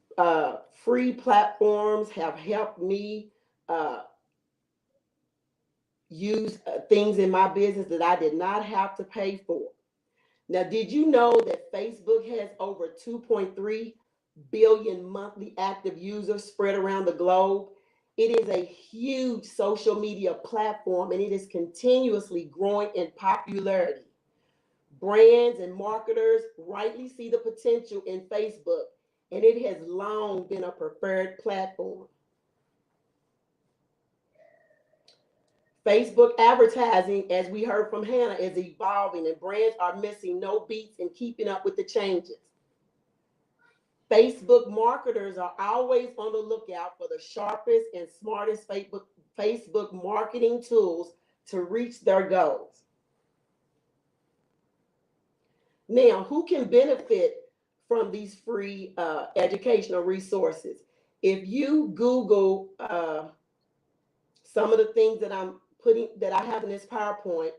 free platforms have helped me uh, use things in my business that I did not have to pay for. Now, did you know that Facebook has over 2.3 billion monthly active users spread around the globe? It is a huge social media platform and it is continuously growing in popularity. Brands and marketers rightly see the potential in Facebook, and it has long been a preferred platform. Facebook advertising, as we heard from Hannah, is evolving and brands are missing no beats in keeping up with the changes. Facebook marketers are always on the lookout for the sharpest and smartest Facebook marketing tools to reach their goals. Now, who can benefit from these free educational resources? If you Google some of the things that I have in this PowerPoint,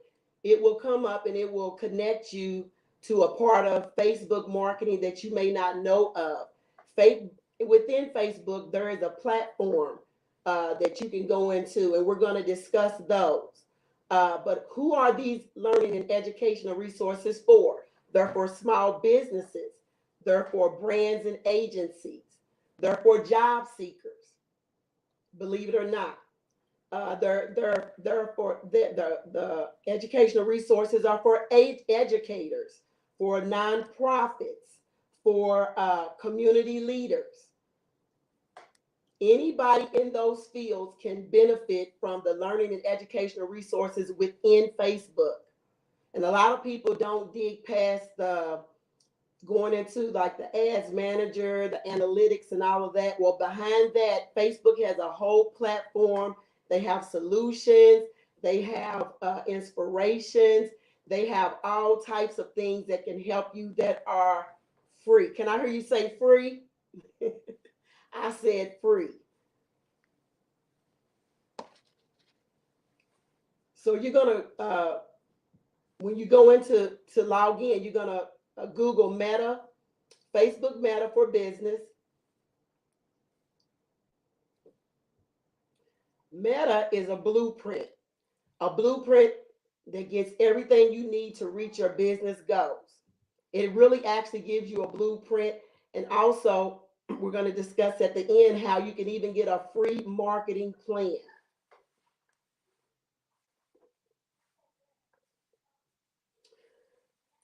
it will come up and it will connect you to a part of Facebook marketing that you may not know of. Within Facebook, there is a platform that you can go into, and we're going to discuss those. But who are these learning and educational resources for? They're for small businesses. They're for brands and agencies. They're for job seekers, believe it or not. They're for the educational resources are for educators, for nonprofits, for community leaders. Anybody in those fields can benefit from the learning and educational resources within Facebook. And a lot of people don't dig past the going into like the ads manager, the analytics, and all of that. Well, behind that, Facebook has a whole platform. They have solutions, they have inspirations, they have all types of things that can help you that are free. Can I hear you say free? I said free. So you're gonna when you go into to log in, you're gonna Google Meta, Facebook Meta for Business. Meta is a blueprint that gets everything you need to reach your business goals. It really actually gives you a blueprint. And also, we're going to discuss at the end how you can even get a free marketing plan.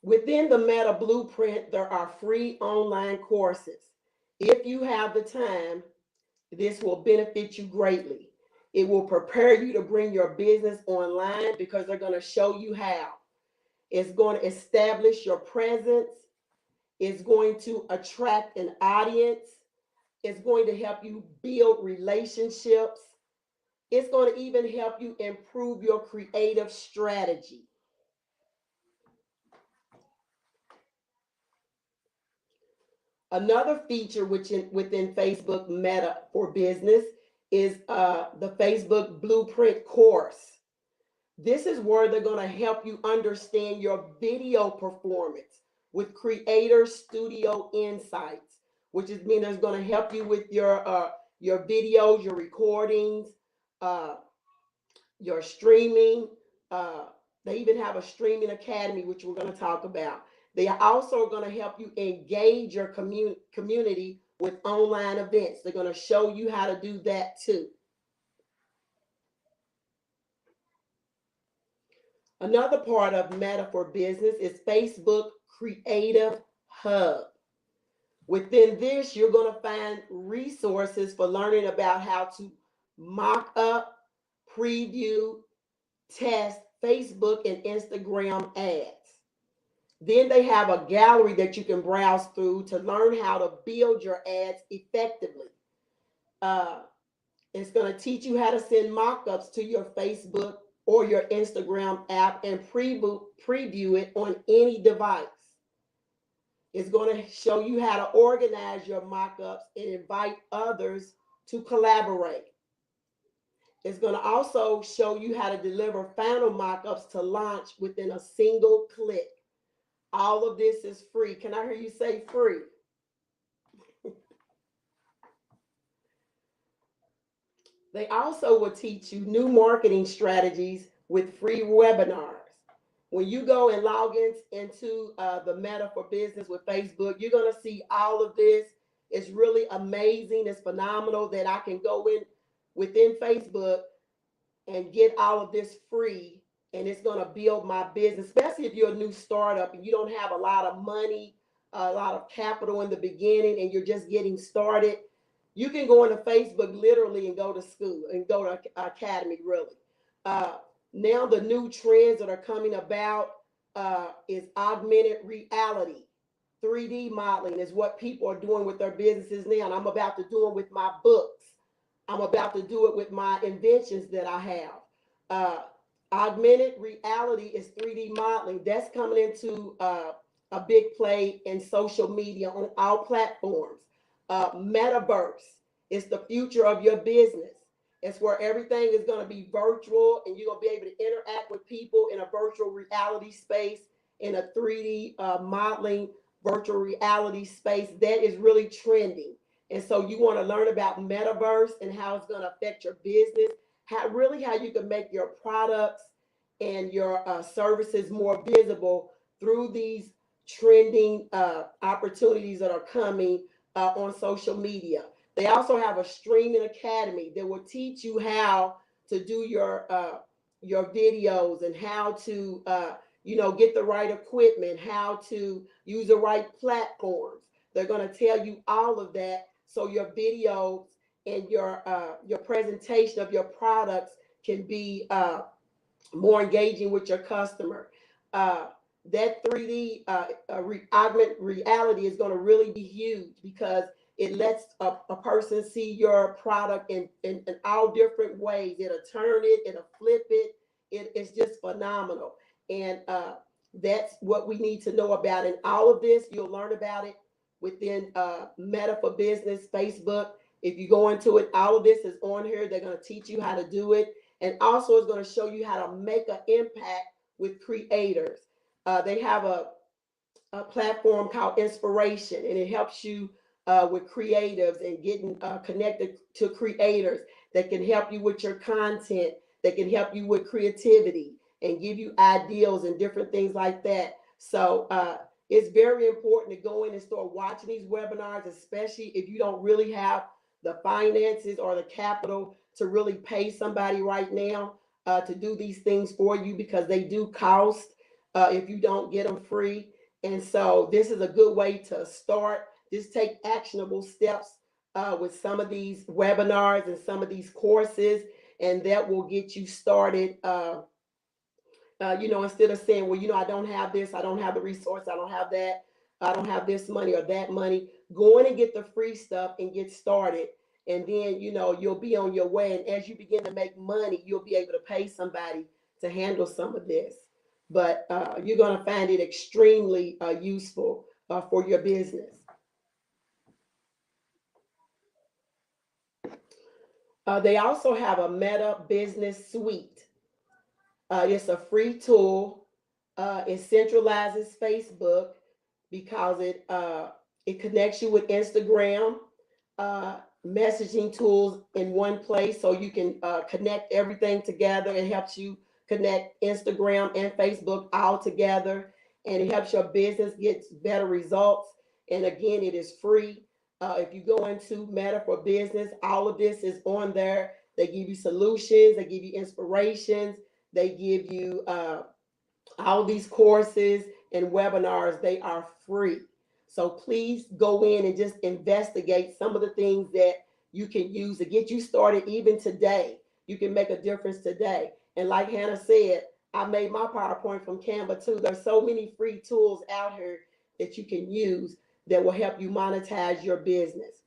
Within the Meta Blueprint, there are free online courses. If you have the time, this will benefit you greatly. It will prepare you to bring your business online because they're going to show you how. It's going to establish your presence. It's going to attract an audience. It's going to help you build relationships. It's going to even help you improve your creative strategy. Another feature within Facebook Meta for Business is the Facebook Blueprint course. This is where they're going to help you understand your video performance with Creator Studio Insights, which is mean it's going to help you with your videos, your recordings, your streaming. They even have a streaming academy, which we're going to talk about. They are also going to help you engage your community with online events. They're going to show you how to do that too. Another part of Meta for Business is Facebook Creative Hub. Within this, you're going to find resources for learning about how to mock up, preview, test Facebook and Instagram ads. Then they have a gallery that you can browse through to learn how to build your ads effectively. It's going to teach you how to send mock-ups to your Facebook or your Instagram app and preview it on any device. It's going to show you how to organize your mock-ups and invite others to collaborate. It's going to also show you how to deliver final mock-ups to launch within a single click. All of this is free. Can I hear you say free? They also will teach you new marketing strategies with free webinars. When you go and log into the Meta for Business with Facebook, you're going to see all of this. It's really amazing. It's phenomenal that I can go in within Facebook and get all of this free, and it's going to build my business, especially if you're a new startup and you don't have a lot of money, a lot of capital in the beginning, and you're just getting started. You can go into Facebook literally and go to school and go to academy, really. Now the new trends that are coming about is augmented reality. 3D modeling is what people are doing with their businesses now, and I'm about to do it with my books. I'm about to do it with my inventions that I have. Augmented reality is 3D modeling. That's coming into a big play in social media on all platforms. Metaverse is the future of your business. It's where everything is going to be virtual and you're going to be able to interact with people in a virtual reality space, in a 3D modeling virtual reality space. That is really trending. And so you want to learn about metaverse and how it's going to affect your business, how you can make your products and your services more visible through these trending opportunities that are coming on social media. They also have a streaming academy that will teach you how to do your videos and how to get the right equipment, how to use the right platforms. They're going to tell you all of that so your videos and your presentation of your products can be more engaging with your customer. That 3D augmented reality is going to really be huge because it lets a person see your product in all different ways. It'll turn it, it'll flip it. It's just phenomenal. And that's what we need to know about. And all of this, you'll learn about it within Meta for Business, Facebook. If you go into it, all of this is on here. They're going to teach you how to do it. And also it's going to show you how to make an impact with creators. They have a platform called Inspiration, and it helps you with creatives and getting connected to creators that can help you with your content, that can help you with creativity and give you ideals and different things like that. So it's very important to go in and start watching these webinars, especially if you don't really have the finances or the capital to really pay somebody right now to do these things for you, because they do cost if you don't get them free. And so this is a good way to start. Just take actionable steps with some of these webinars and some of these courses, and that will get you started. Instead of saying, well, I don't have this, I don't have the resource, I don't have that, I don't have this money or that money. Go in and get the free stuff and get started. And then, you'll be on your way. And as you begin to make money, you'll be able to pay somebody to handle some of this. But you're going to find it extremely useful for your business. They also have a Meta Business Suite. It's a free tool. It centralizes Facebook because it connects you with Instagram, messaging tools in one place, so you can connect everything together. It helps you connect Instagram and Facebook all together, and it helps your business get better results. And again, it is free. If you go into Meta for Business, all of this is on there. They give you solutions, they give you inspirations, they give you all these courses and webinars. They are free. So please go in and just investigate some of the things that you can use to get you started even today. You can make a difference today. And like Hannah said, I made my PowerPoint from Canva too. There's so many free tools out here that you can use that will help you monetize your business.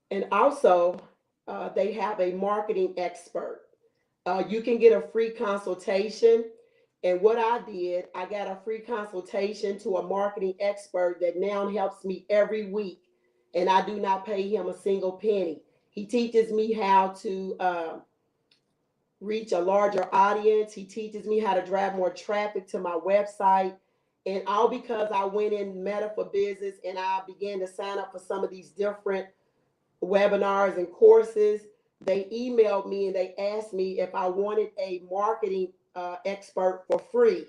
And also, they have a marketing expert. You can get a free consultation. And what I did, I got a free consultation to a marketing expert that now helps me every week. And I do not pay him a single penny. He teaches me how to reach a larger audience. He teaches me how to drive more traffic to my website. And all because I went in Meta for Business and I began to sign up for some of these different webinars and courses. They emailed me and they asked me if I wanted a marketing expert for free.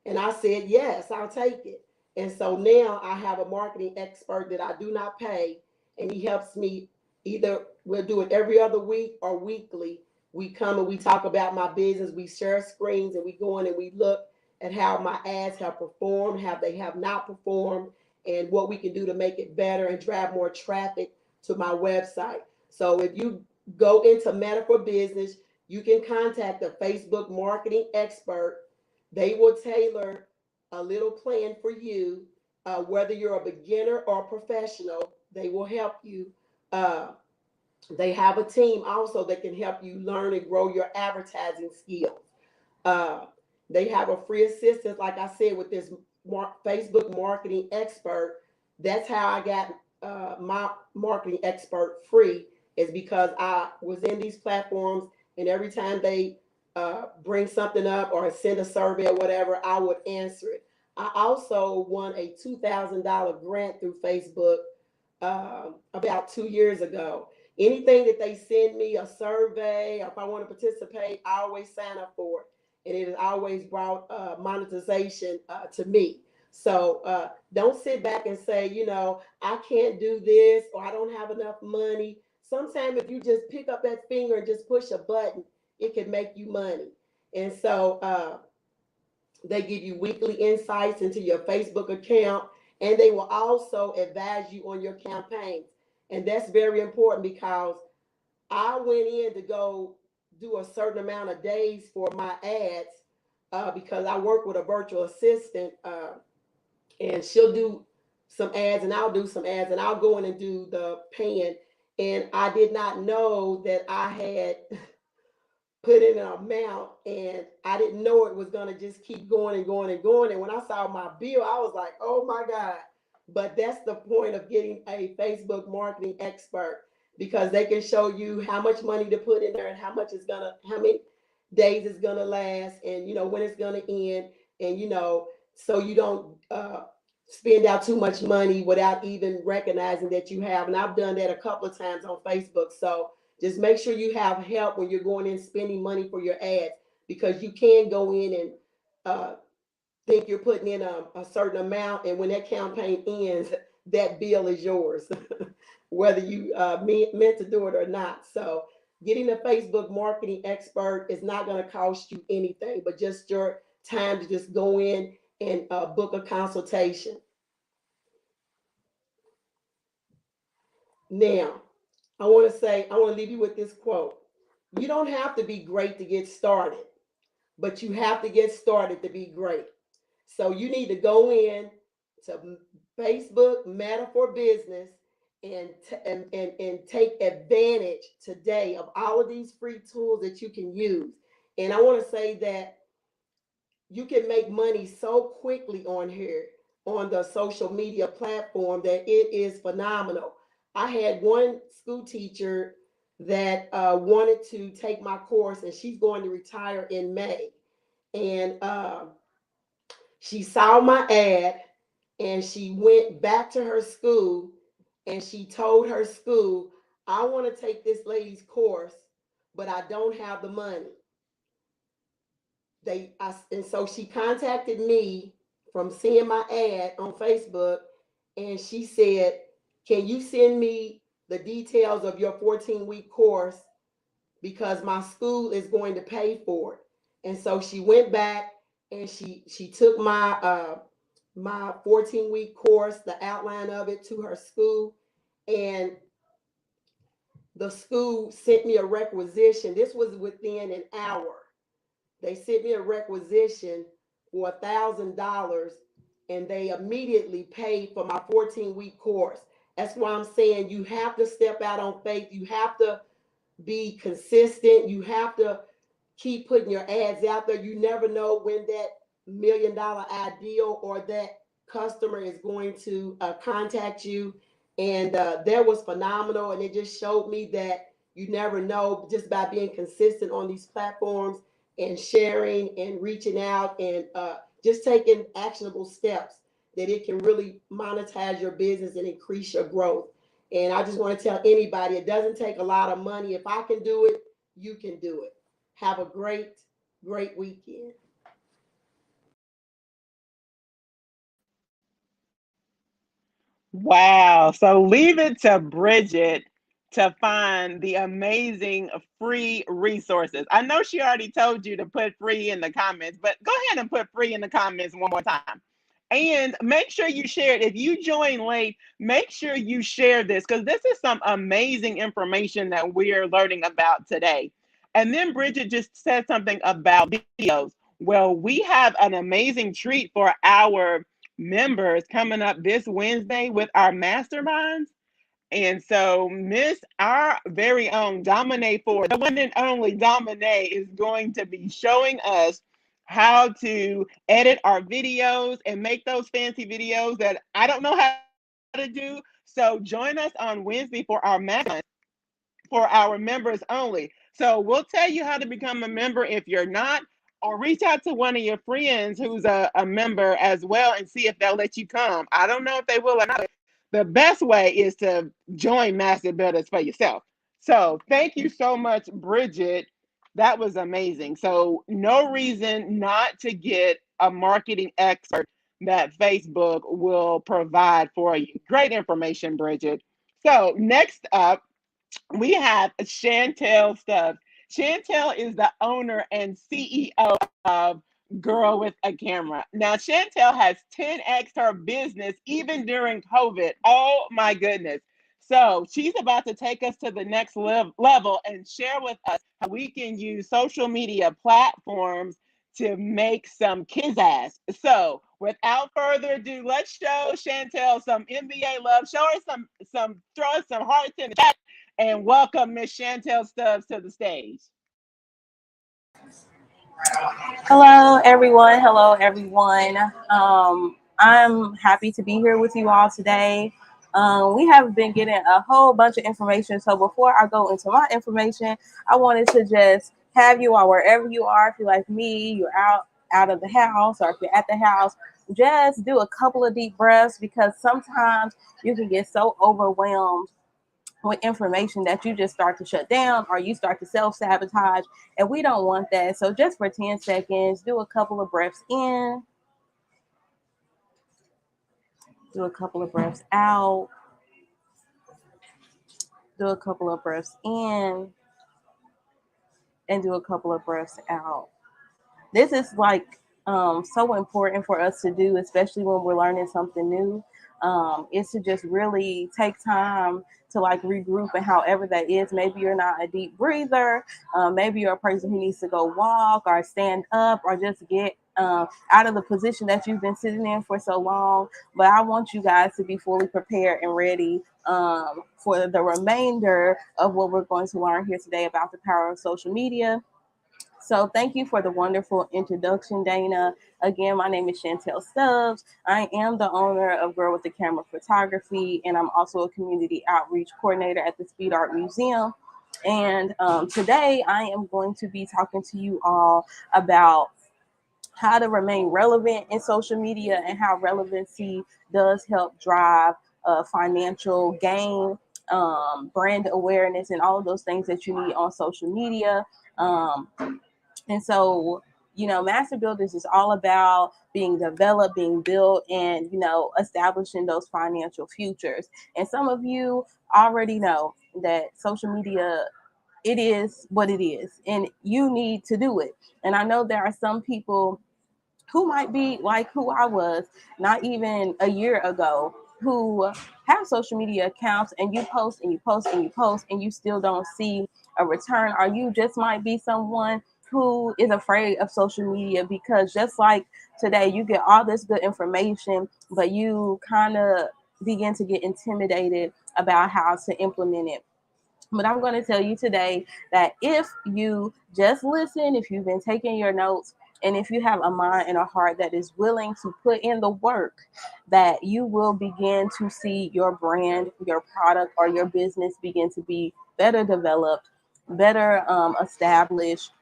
And I said, yes, I'll take it. And so now I have a marketing expert that I do not pay, and he helps me. Either we'll do it every other week or weekly. We come and we talk about my business. We share screens and we go in and we look at how my ads have performed, how they have not performed, and what we can do to make it better and drive more traffic to my website. So if you go into Meta for Business, you can contact a Facebook marketing expert. They will tailor a little plan for you, whether you're a beginner or a professional. They will help you. They have a team also that can help you learn and grow your advertising skills. They have a free assistance, like I said, with this Facebook marketing expert. That's how I got my marketing expert free, is because I was in these platforms, and every time they bring something up or send a survey or whatever, I would answer it. I also won a $2,000 grant through Facebook about 2 years ago. Anything that they send me, a survey, if I want to participate, I always sign up for it. And it has always brought monetization to me. So don't sit back and say, I can't do this, or I don't have enough money. Sometimes if you just pick up that finger and just push a button, it can make you money. And so they give you weekly insights into your Facebook account, and they will also advise you on your campaigns. And that's very important, because I went in to go do a certain amount of days for my ads because I work with a virtual assistant, and she'll do some ads and I'll do some ads, and I'll go in and do the paying. And I did not know that I had put in an amount, and I didn't know it was going to just keep going and going and going. And when I saw my bill, I was like, oh my God. But that's the point of getting a Facebook marketing expert. because they can show you how much money to put in there and how many days it's gonna last, and when it's gonna end, and so you don't spend out too much money without even recognizing that you have. And I've done that a couple of times on Facebook. So just make sure you have help when you're going in spending money for your ads, because you can go in and think you're putting in a certain amount, and when that campaign ends, that bill is yours, whether you meant to do it or not. So getting a Facebook marketing expert is not going to cost you anything, but just your time to just go in and book a consultation. Now, I want to leave you with this quote. You don't have to be great to get started, but you have to get started to be great. So you need to go in to Facebook Meta for Business and take advantage today of all of these free tools that you can use. And I want to say that you can make money so quickly on here, on the social media platform, that it is phenomenal. I had one school teacher that wanted to take my course, and she's going to retire in May. And she saw my ad, and she went back to her school, and she told her school, I want to take this lady's course, but I don't have the money. And so she contacted me from seeing my ad on Facebook, and she said, can you send me the details of your 14-week course, because my school is going to pay for it. And so she went back, and she took my 14-week course, the outline of it, to her school, and the school sent me a requisition. This was within an hour. They sent me a requisition for $1,000, and they immediately paid for my 14-week course. That's why I'm saying you have to step out on faith. You have to be consistent. You have to keep putting your ads out there. You never know when that $1 million ideal or that customer is going to contact you. And that was phenomenal. And it just showed me that you never know, just by being consistent on these platforms and sharing and reaching out and just taking actionable steps, that it can really monetize your business and increase your growth. And I just want to tell anybody, it doesn't take a lot of money. If I can do it, you can do it. Have a great, great weekend. Wow. So leave it to Bridget to find the amazing free resources. I know she already told you to put free in the comments, but go ahead and put free in the comments one more time. And make sure you share it. If you join late, make sure you share this, because this is some amazing information that we're learning about today. And then Bridget just said something about videos. Well, we have an amazing treat for our members coming up this Wednesday with our masterminds. And so our very own Domine Ford, the one and only Domine, is going to be showing us how to edit our videos and make those fancy videos that I don't know how to do. So join us on Wednesday for our mastermind for our members only. So we'll tell you how to become a member if you're not, or reach out to one of your friends who's a member as well and see if they'll let you come. I don't know if they will or not. The best way is to join Master Builders for yourself. So thank you so much, Bridget. That was amazing. So no reason not to get a marketing expert that Facebook will provide for you. Great information, Bridget. So next up, we have Chantel Stubbs. Chantel is the owner and CEO of Girl with a Camera. Now, Chantel has 10x her business even during COVID. Oh my goodness. So she's about to take us to the next level and share with us how we can use social media platforms to make some kiss-ass. So without further ado, let's show Chantel some NBA love. Show her throw us some hearts in the chat, and welcome Miss Chantel Stubbs to the stage. Hello, everyone. Hello, everyone. I'm happy to be here with you all today. We have been getting a whole bunch of information. So before I go into my information, I wanted to just have you all wherever you are. If you're like me, you're out of the house, or if you're at the house, just do a couple of deep breaths, because sometimes you can get so overwhelmed with information that you just start to shut down or you start to self-sabotage, and we don't want that. So just for 10 seconds, do a couple of breaths in, do a couple of breaths out, do a couple of breaths in, and do a couple of breaths out. This is like so important for us to do, especially when we're learning something new. Is to just really take time to like regroup, and however that is. Maybe you're not a deep breather. Maybe you're a person who needs to go walk or stand up or just get out of the position that you've been sitting in for so long. But I want you guys to be fully prepared and ready for the remainder of what we're going to learn here today about the power of social media. So thank you for the wonderful introduction, Dana. Again, my name is Chantel Stubbs. I am the owner of Girl with the Camera Photography, and I'm also a community outreach coordinator at the Speed Art Museum. And today I am going to be talking to you all about how to remain relevant in social media and how relevancy does help drive financial gain, brand awareness, and all of those things that you need on social media. Um, and so, Master Builders is all about being developed, being built, and, establishing those financial futures. And some of you already know that social media, it is what it is, and you need to do it. And I know there are some people who might be like who I was not even a year ago, who have social media accounts, and you post and you post and you post and you still don't see a return. Or you just might be someone who is afraid of social media, because just like today, you get all this good information, but you kind of begin to get intimidated about how to implement it. But I'm going to tell you today that if you just listen, if you've been taking your notes, and if you have a mind and a heart that is willing to put in the work, that you will begin to see your brand, your product, or your business begin to be better developed, better established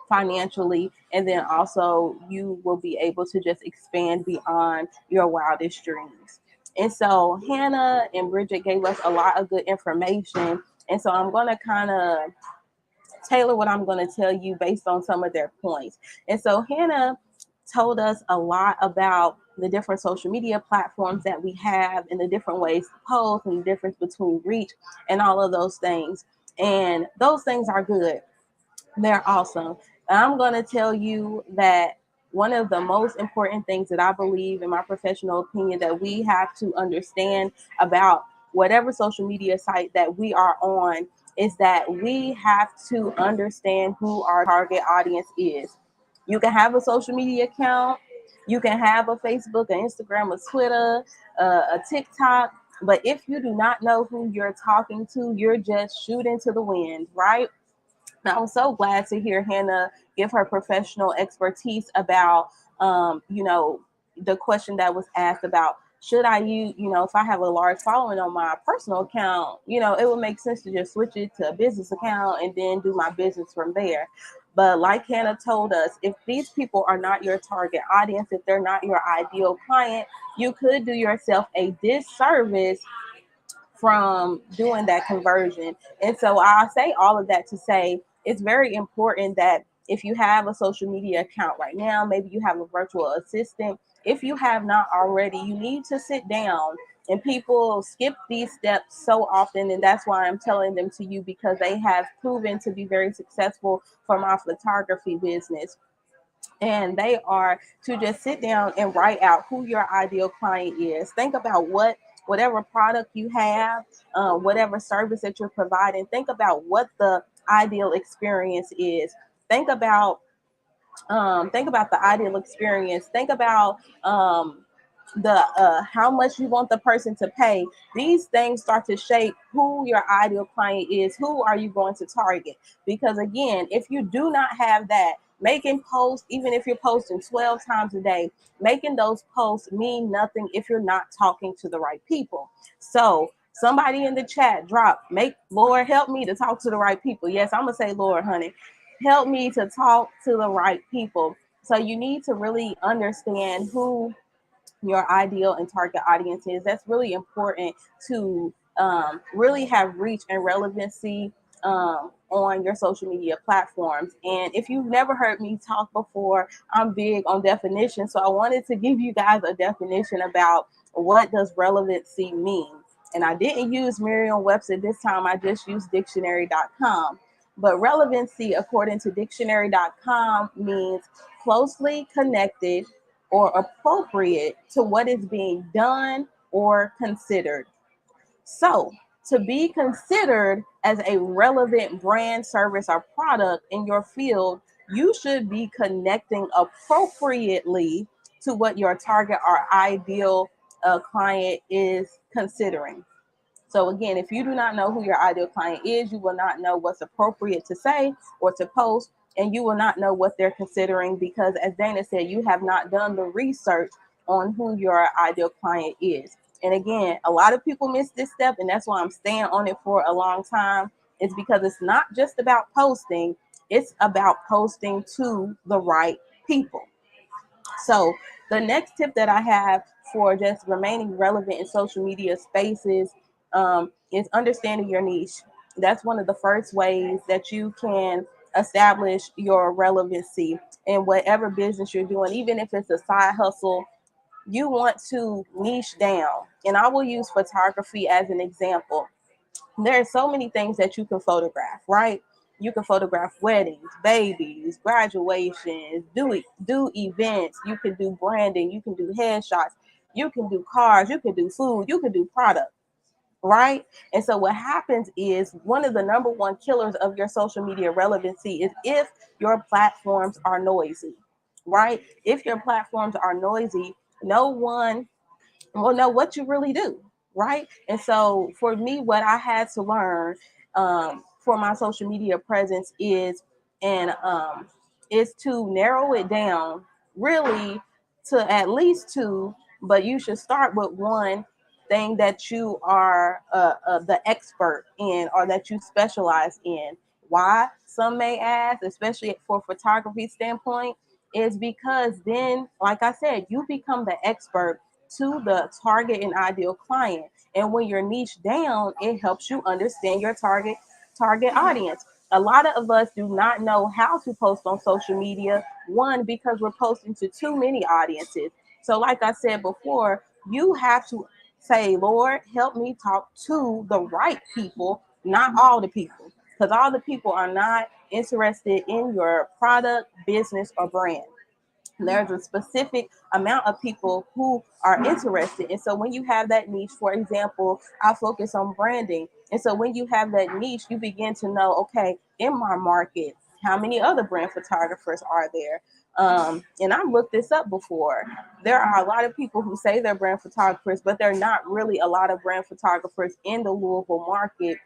financially, and then also you will be able to just expand beyond your wildest dreams. And so Hannah and Bridget gave us a lot of good information, and so I'm going to kind of tailor what I'm going to tell you based on some of their points. And so Hannah told us a lot about the different social media platforms that we have, and the different ways to post, and the difference between reach and all of those things. And those things are good. They're awesome. I'm going to tell you that one of the most important things that I believe, in my professional opinion, that we have to understand about whatever social media site that we are on is that we have to understand who our target audience is. You can have a social media account, you can have a Facebook, an Instagram, a Twitter, a TikTok, but if you do not know who you're talking to, you're just shooting to the wind, right? I was so glad to hear Hannah give her professional expertise about, the question that was asked about, should I use, if I have a large following on my personal account, it would make sense to just switch it to a business account and then do my business from there. But like Hannah told us, if these people are not your target audience, if they're not your ideal client, you could do yourself a disservice from doing that conversion. And so I say all of that to say it's very important that if you have a social media account right now, maybe you have a virtual assistant, if you have not already, you need to sit down. And people skip these steps so often, and that's why I'm telling them to you, because they have proven to be very successful for my photography business. And they are to just sit down and write out who your ideal client is. Think about whatever product you have, whatever service that you're providing. Think about what the ideal experience is. Think about the ideal experience. Think about the how much you want the person to pay. These things start to shape who your ideal client is. Who are you going to target? Because again, if you do not have that, making posts, even if you're posting 12 times a day, making those posts mean nothing if you're not talking to the right people. So somebody in the chat drop, make Lord help me to talk to the right people. Yes, I'm gonna say, Lord, honey, help me to talk to the right people. So you need to really understand who your ideal and target audience is. That's really important to really have reach and relevancy on your social media platforms. And if you've never heard me talk before, I'm big on definition. So I wanted to give you guys a definition about what does relevancy mean. And I didn't use Merriam-Webster this time. I just used dictionary.com. But relevancy, according to dictionary.com, means closely connected or appropriate to what is being done or considered. So, to be considered as a relevant brand, service, or product in your field, you should be connecting appropriately to what your target or ideal client is considering. So again, if you do not know who your ideal client is, you will not know what's appropriate to say or to post, and you will not know what they're considering because, as Dana said, you have not done the research on who your ideal client is. And again, a lot of people miss this step, and that's why I'm staying on it for a long time. It's because it's not just about posting, it's about posting to the right people. So the next tip that I have for just remaining relevant in social media spaces is understanding your niche. That's one of the first ways that you can establish your relevancy in whatever business you're doing, even if it's a side hustle. You want to niche down. And I will use photography as an example. There are so many things that you can photograph, right? You can photograph weddings, babies, graduations, do events. You can do branding. You can do headshots. You can do cars. You can do food. You can do product, right? And so what happens is one of the number one killers of your social media relevancy is if your platforms are noisy, right? If your platforms are noisy, no one will know what you really do, right? And so for me, what I had to learn for my social media presence is to narrow it down really to at least two, but you should start with one thing that you are the expert in or that you specialize in. Why, some may ask, especially for photography standpoint, is because then, like I said, you become the expert to the target and ideal client. And when you're niche down, it helps you understand your target audience. A lot of us do not know how to post on social media. One, because we're posting to too many audiences. So like I said before, you have to say, Lord, help me talk to the right people, not all the people, because all the people are not interested in your product, business, or brand. There's a specific amount of people who are interested. And so when you have that niche, for example, I focus on branding. And so when you have that niche, you begin to know, okay, in my market, how many other brand photographers are there? And I've looked this up before. There are a lot of people who say they're brand photographers, but they're not really a lot of brand photographers in the Louisville market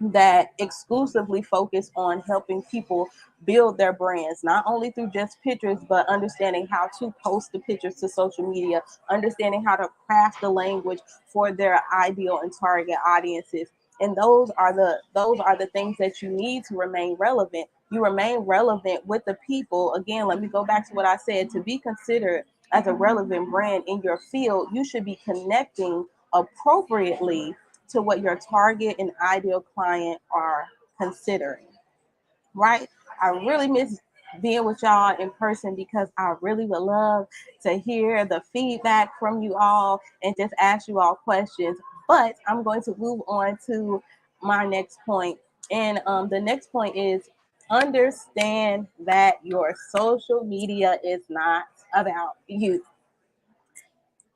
that exclusively focus on helping people build their brands, not only through just pictures, but understanding how to post the pictures to social media, understanding how to craft the language for their ideal and target audiences. And those are the things that you need to remain relevant. You remain relevant with the people. Again, let me go back to what I said. To be considered as a relevant brand in your field, you should be connecting appropriately to what your target and ideal client are considering, right? I really miss being with y'all in person because I really would love to hear the feedback from you all and just ask you all questions. But I'm going to move on to my next point. And the next point is understand that your social media is not about you.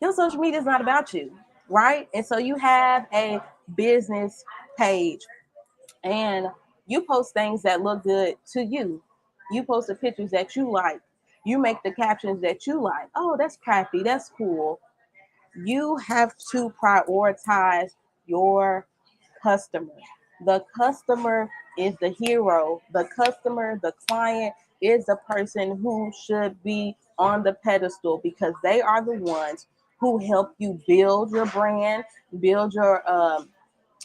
Your social media is not about you, right? And so you have a business page and you post things that look good to you. You post the pictures that you like. You make the captions that you like. Oh, that's crafty. That's cool. You have to prioritize your customer. The customer is the hero. The customer, the client is the person who should be on the pedestal because they are the ones who help you build your brand, build your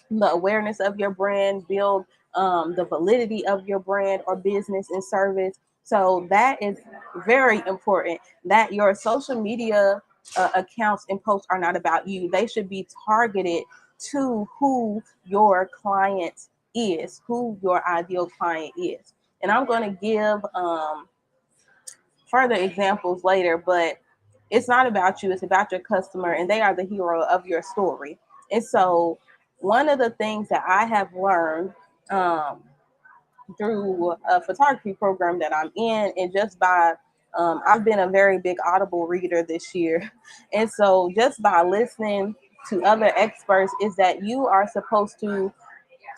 the awareness of your brand, build the validity of your brand or business and service. So that is very important, that your social media accounts and posts are not about you. They should be targeted to who your client is, who your ideal client is. And I'm going to give further examples later, but it's not about you, it's about your customer, and they are the hero of your story. And so, one of the things that I have learned through a photography program that I'm in, and just by I've been a very big Audible reader this year. And so, just by listening to other experts, is that you are supposed to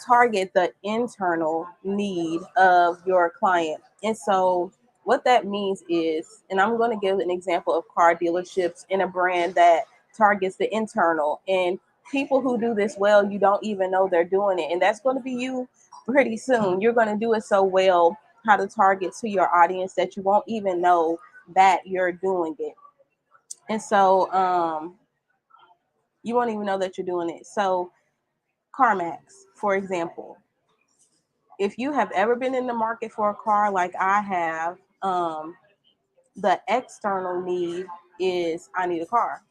target the internal need of your client. And so what that means is, and I'm going to give an example of car dealerships in a brand that targets the internal, and people who do this well, you don't even know they're doing it. And that's going to be you pretty soon. You're going to do it so well, how to target to your audience, that you won't even know that you're doing it. And so you won't even know that you're doing it. So CarMax, for example, if you have ever been in the market for a car like I have, the external need is I need a car.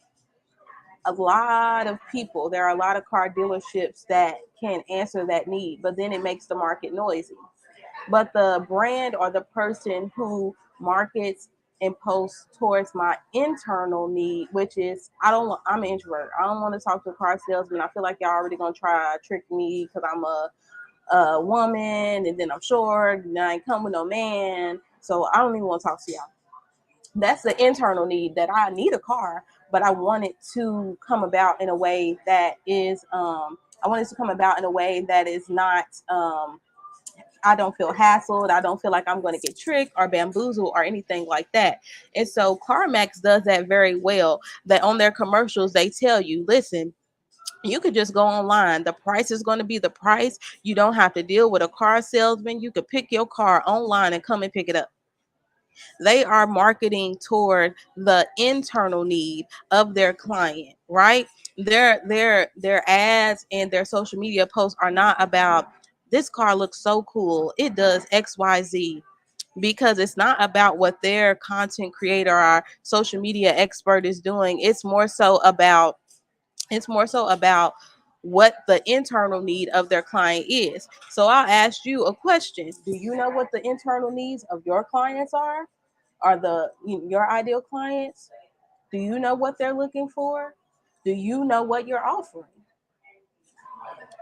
A lot of people, there are a lot of car dealerships that can answer that need, but then it makes the market noisy. But the brand or the person who markets and posts towards my internal need, which is I'm an introvert. I don't want to talk to a car salesman. I feel like y'all already gonna try to trick me because I'm a woman, and then I'm short, and I ain't come with no man, so I don't even want to talk to y'all. That's the internal need, that I need a car, but I want it to come about in a way that is I want it to come about in a way that is not I don't feel hassled. I don't feel like I'm going to get tricked or bamboozled or anything like that. And so CarMax does that very well. That on their commercials, they tell you, listen, you could just go online. The price is going to be the price. You don't have to deal with a car salesman. You could pick your car online and come and pick it up. They are marketing toward the internal need of their client, right? Their ads and their social media posts are not about, this car looks so cool, it does XYZ, because it's not about what their content creator or social media expert is doing. It's more so about what the internal need of their client is. So I'll ask you a question. Do you know what the internal needs of your clients are? Are your ideal clients? Do you know what they're looking for? Do you know what you're offering?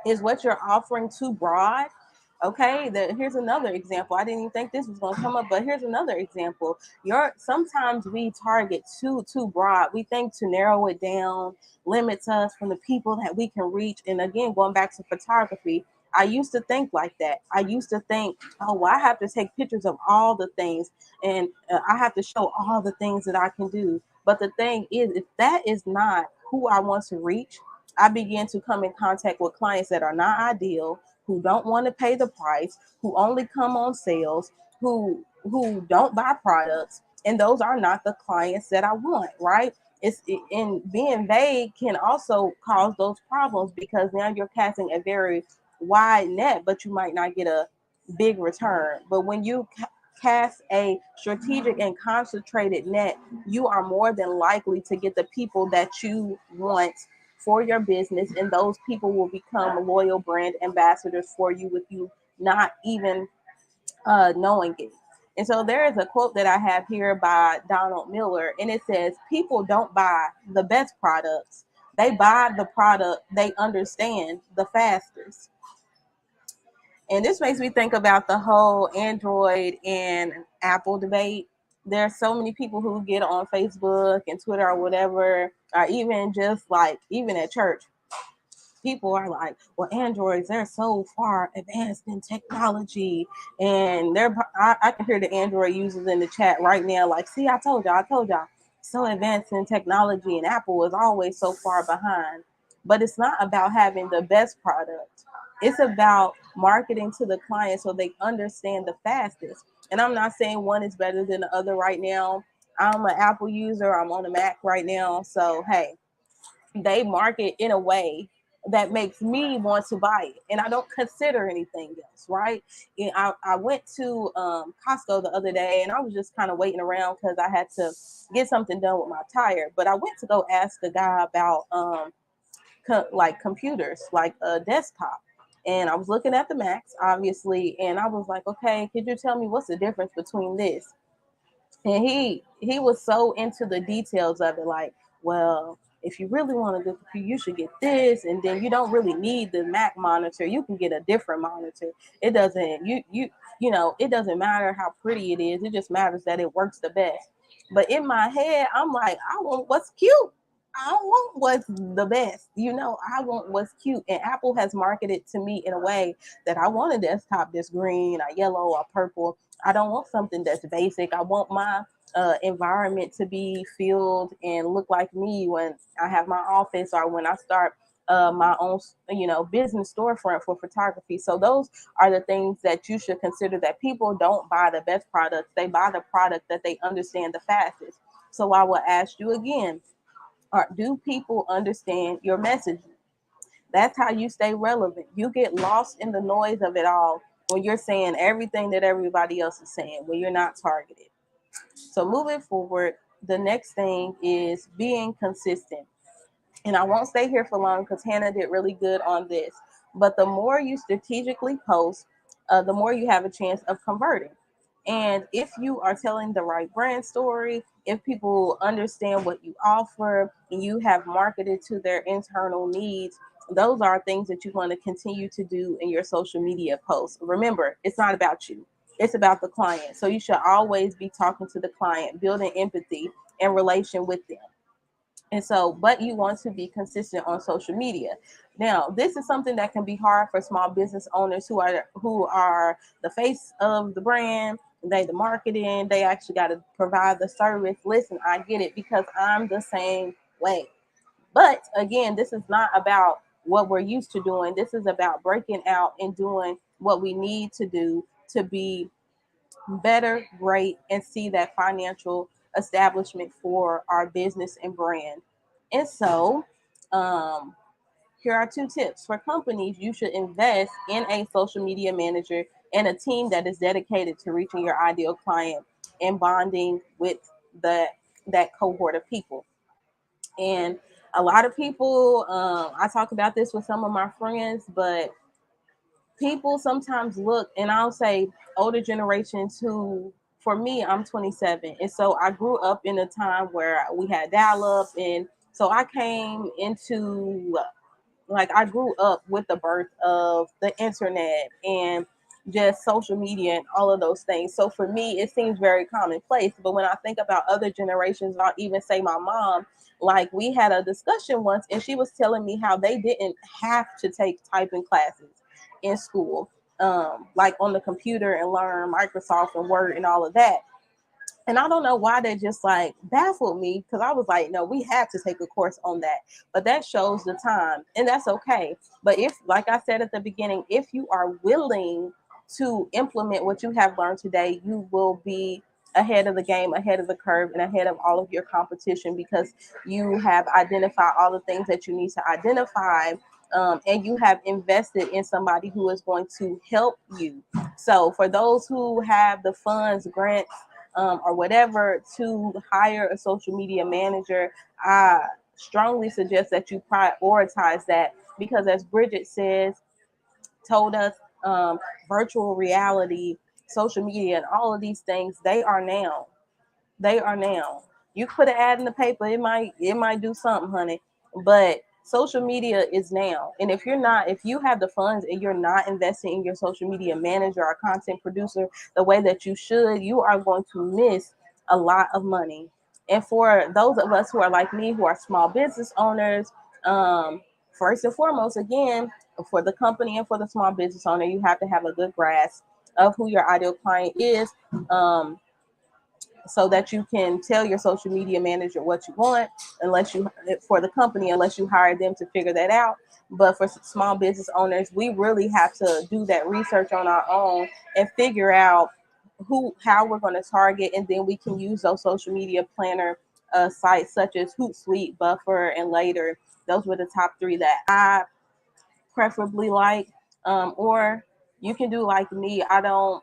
Is what you're offering too broad? Okay, here's another example. I didn't even think this was going to come up, but here's another example. Sometimes we target too broad. We think to narrow it down limits us from the people that we can reach. And again, going back to photography, I used to think like that. I used to think, oh, well, I have to take pictures of all the things, and I have to show all the things that I can do. But the thing is, if that is not who I want to reach, I began to come in contact with clients that are not ideal, who don't want to pay the price, who only come on sales, who don't buy products, and those are not the clients that I want, right? And being vague can also cause those problems, because now you're casting a very wide net, but you might not get a big return. But when you cast a strategic and concentrated net, you are more than likely to get the people that you want for your business, and those people will become loyal brand ambassadors for you with you not even knowing it. And so there is a quote that I have here by Donald Miller, and it says, people don't buy the best products, they buy the product they understand the fastest. And this makes me think about the whole Android and Apple debate. There are so many people who get on Facebook and Twitter or whatever, or even just like, even at church, people are like, well, Androids, they're so far advanced in technology. And I can hear the Android users in the chat right now, like, see, I told y'all, so advanced in technology, and Apple is always so far behind. But it's not about having the best product. It's about marketing to the client so they understand the fastest. And I'm not saying one is better than the other right now. I'm an Apple user. I'm on a Mac right now. So, hey, they market in a way that makes me want to buy it, and I don't consider anything else, right? And I went to Costco the other day, and I was just kind of waiting around because I had to get something done with my tire. But I went to go ask the guy about like computers, like a desktop. And I was looking at the Macs, obviously, and I was like, okay, could you tell me what's the difference between this? And he was so into the details of it, like, well, if you really want a good computer, you should get this, and then you don't really need the Mac monitor. You can get a different monitor. It doesn't you know, it doesn't matter how pretty it is. It just matters that it works the best. But in my head, I'm like, I want what's cute. I don't want what's the best. You know, I want what's cute. And Apple has marketed to me in a way that I want a desktop that's green or yellow or purple. I don't want something that's basic. I want my environment to be filled and look like me when I have my office or when I start my own, you know, business storefront for photography. So those are the things that you should consider, that people don't buy the best products. They buy the product that they understand the fastest. So I will ask you again, do people understand your message? That's how you stay relevant. You get lost in the noise of it all when you're saying everything that everybody else is saying, when you're not targeted. So moving forward, the next thing is being consistent. And I won't stay here for long because Hannah did really good on this. But the more you strategically post, the more you have a chance of converting. And if you are telling the right brand story, if people understand what you offer and you have marketed to their internal needs, those are things that you want to continue to do in your social media posts. Remember, it's not about you, it's about the client. So you should always be talking to the client, building empathy and relation with them. And so, but you want to be consistent on social media. Now, this is something that can be hard for small business owners who are the face of the brand. They the marketing. They actually got to provide the service. Listen, I get it because I'm the same way. But again, this is not about what we're used to doing. This is about breaking out and doing what we need to do to be better, great, and see that financial establishment for our business and brand. And so, um, here are 2 tips for companies. You should invest in a social media manager and a team that is dedicated to reaching your ideal client and bonding with the that cohort of people. And a lot of people, I talk about this with some of my friends, but people sometimes look, and I'll say older generations who, for me, I'm 27. And so I grew up in a time where we had dial up. And so I came into, like, I grew up with the birth of the internet and just social media and all of those things. So for me, it seems very commonplace. But when I think about other generations, I'll even say my mom, like, we had a discussion once and she was telling me how they didn't have to take typing classes in school, like on the computer, and learn Microsoft and Word and all of that. And I don't know why that just like baffled me, because I was like, no, we have to take a course on that. But that shows the time, and that's okay. But if, like I said at the beginning, if you are willing to implement what you have learned today, you will be ahead of the game, ahead of the curve, and ahead of all of your competition, because you have identified all the things that you need to identify. And you have invested in somebody who is going to help you. So for those who have the funds, grants, or whatever, to hire a social media manager, I strongly suggest that you prioritize that, because as Bridget told us, virtual reality, social media, and all of these things, they are now. They are now. You put an ad in the paper, it might do something, honey. But social media is now. And if you have the funds and you're not investing in your social media manager or content producer the way that you should, you are going to miss a lot of money. And for those of us who are like me, who are small business owners, first and foremost, again, for the company and for the small business owner, you have to have a good grasp of who your ideal client is. So that you can tell your social media manager what you want, for the company, unless you hire them to figure that out. But for small business owners, we really have to do that research on our own and figure out how we're going to target, and then we can use those social media planner sites such as Hootsuite, Buffer, and Later. Those were the top three that I preferably like. Or you can do like me. I don't.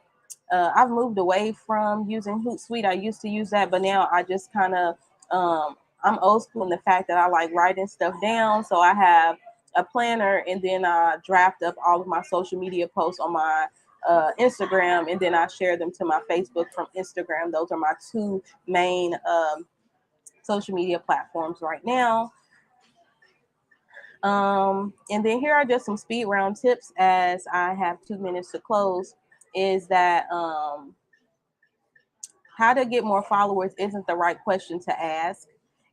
I've moved away from using Hootsuite. I used to use that, but now I just kind of I'm old school in the fact that I like writing stuff down. So I have a planner, and then I draft up all of my social media posts on my Instagram, and then I share them to my Facebook from Instagram. Those are my two main social media platforms right now. And then here are just some speed round tips as I have 2 minutes to close. Is that how to get more followers isn't the right question to ask.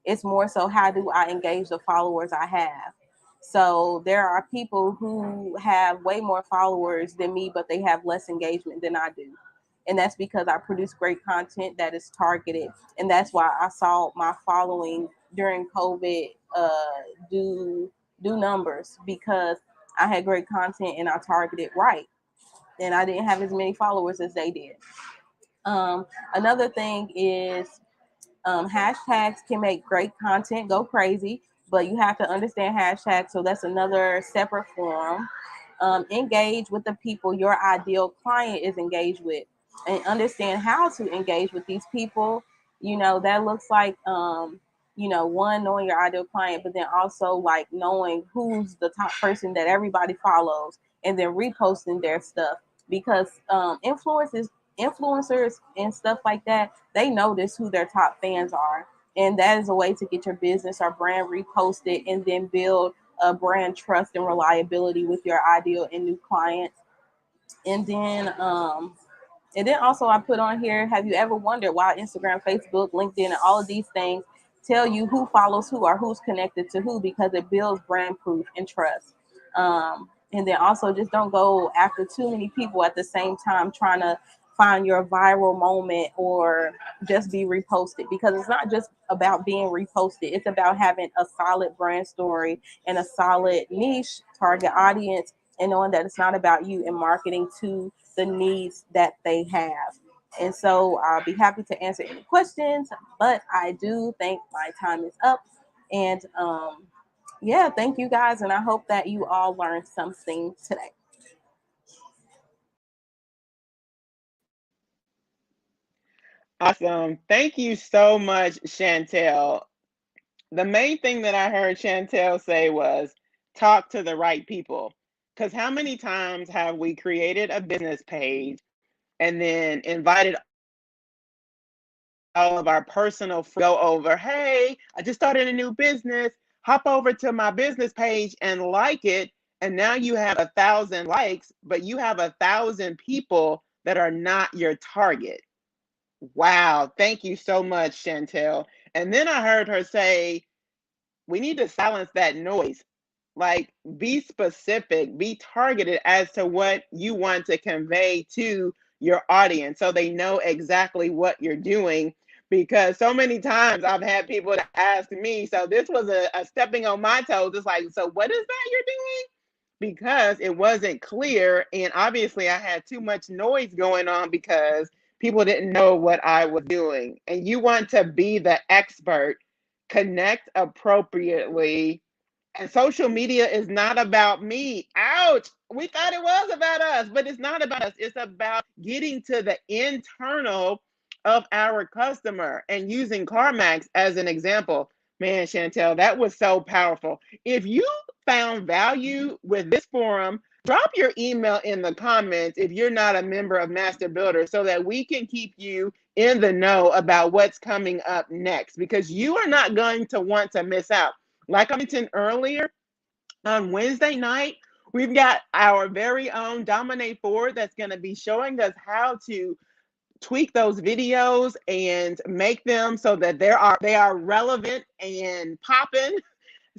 It's more so, how do I engage the followers I have? So there are people who have way more followers than me, but they have less engagement than I do. And that's because I produce great content that is targeted. And that's why I saw my following during COVID do numbers, because I had great content and I targeted right. And I didn't have as many followers as they did. Another thing is hashtags can make great content go crazy, but you have to understand hashtags. So that's another separate forum. Engage with the people your ideal client is engaged with, and understand how to engage with these people. That looks like, one, knowing your ideal client, but then also like knowing who's the top person that everybody follows, and then reposting their stuff, because influencers and stuff like that, they notice who their top fans are. And that is a way to get your business or brand reposted, and then build a brand trust and reliability with your ideal and new clients. And then also I put on here, have you ever wondered why Instagram, Facebook, LinkedIn, and all of these things tell you who follows who or who's connected to who? Because it builds brand proof and trust. And then also, just don't go after too many people at the same time trying to find your viral moment or just be reposted, because it's not just about being reposted. It's about having a solid brand story and a solid niche target audience, and knowing that it's not about you, and marketing to the needs that they have. And so I'll be happy to answer any questions, but I do think my time is up. And yeah, thank you guys. And I hope that you all learned something today. Awesome. Thank you so much, Chantel. The main thing that I heard Chantel say was talk to the right people. Because how many times have we created a business page and then invited all of our personal friends go over, hey, I just started a new business, hop over to my business page and like it. And now you have 1,000 likes, but you have 1,000 people that are not your target. Wow. Thank you so much, Chantel. And then I heard her say, we need to silence that noise. Like, be specific, be targeted as to what you want to convey to your audience so they know exactly what you're doing. Because so many times I've had people to ask me, so this was a stepping on my toes. It's like, so what is that you're doing? Because it wasn't clear. And obviously, I had too much noise going on because people didn't know what I was doing. And you want to be the expert, connect appropriately. And social media is not about me. Ouch. We thought it was about us, but it's not about us. It's about getting to the internal of our customer, and using CarMax as an example. Man, Chantel, that was so powerful. If you found value with this forum, drop your email in the comments if you're not a member of Master Builder, so that we can keep you in the know about what's coming up next, because you are not going to want to miss out. Like I mentioned earlier, on Wednesday night, we've got our very own Dominique Ford that's going to be showing us how to tweak those videos and make them so that they are relevant and popping.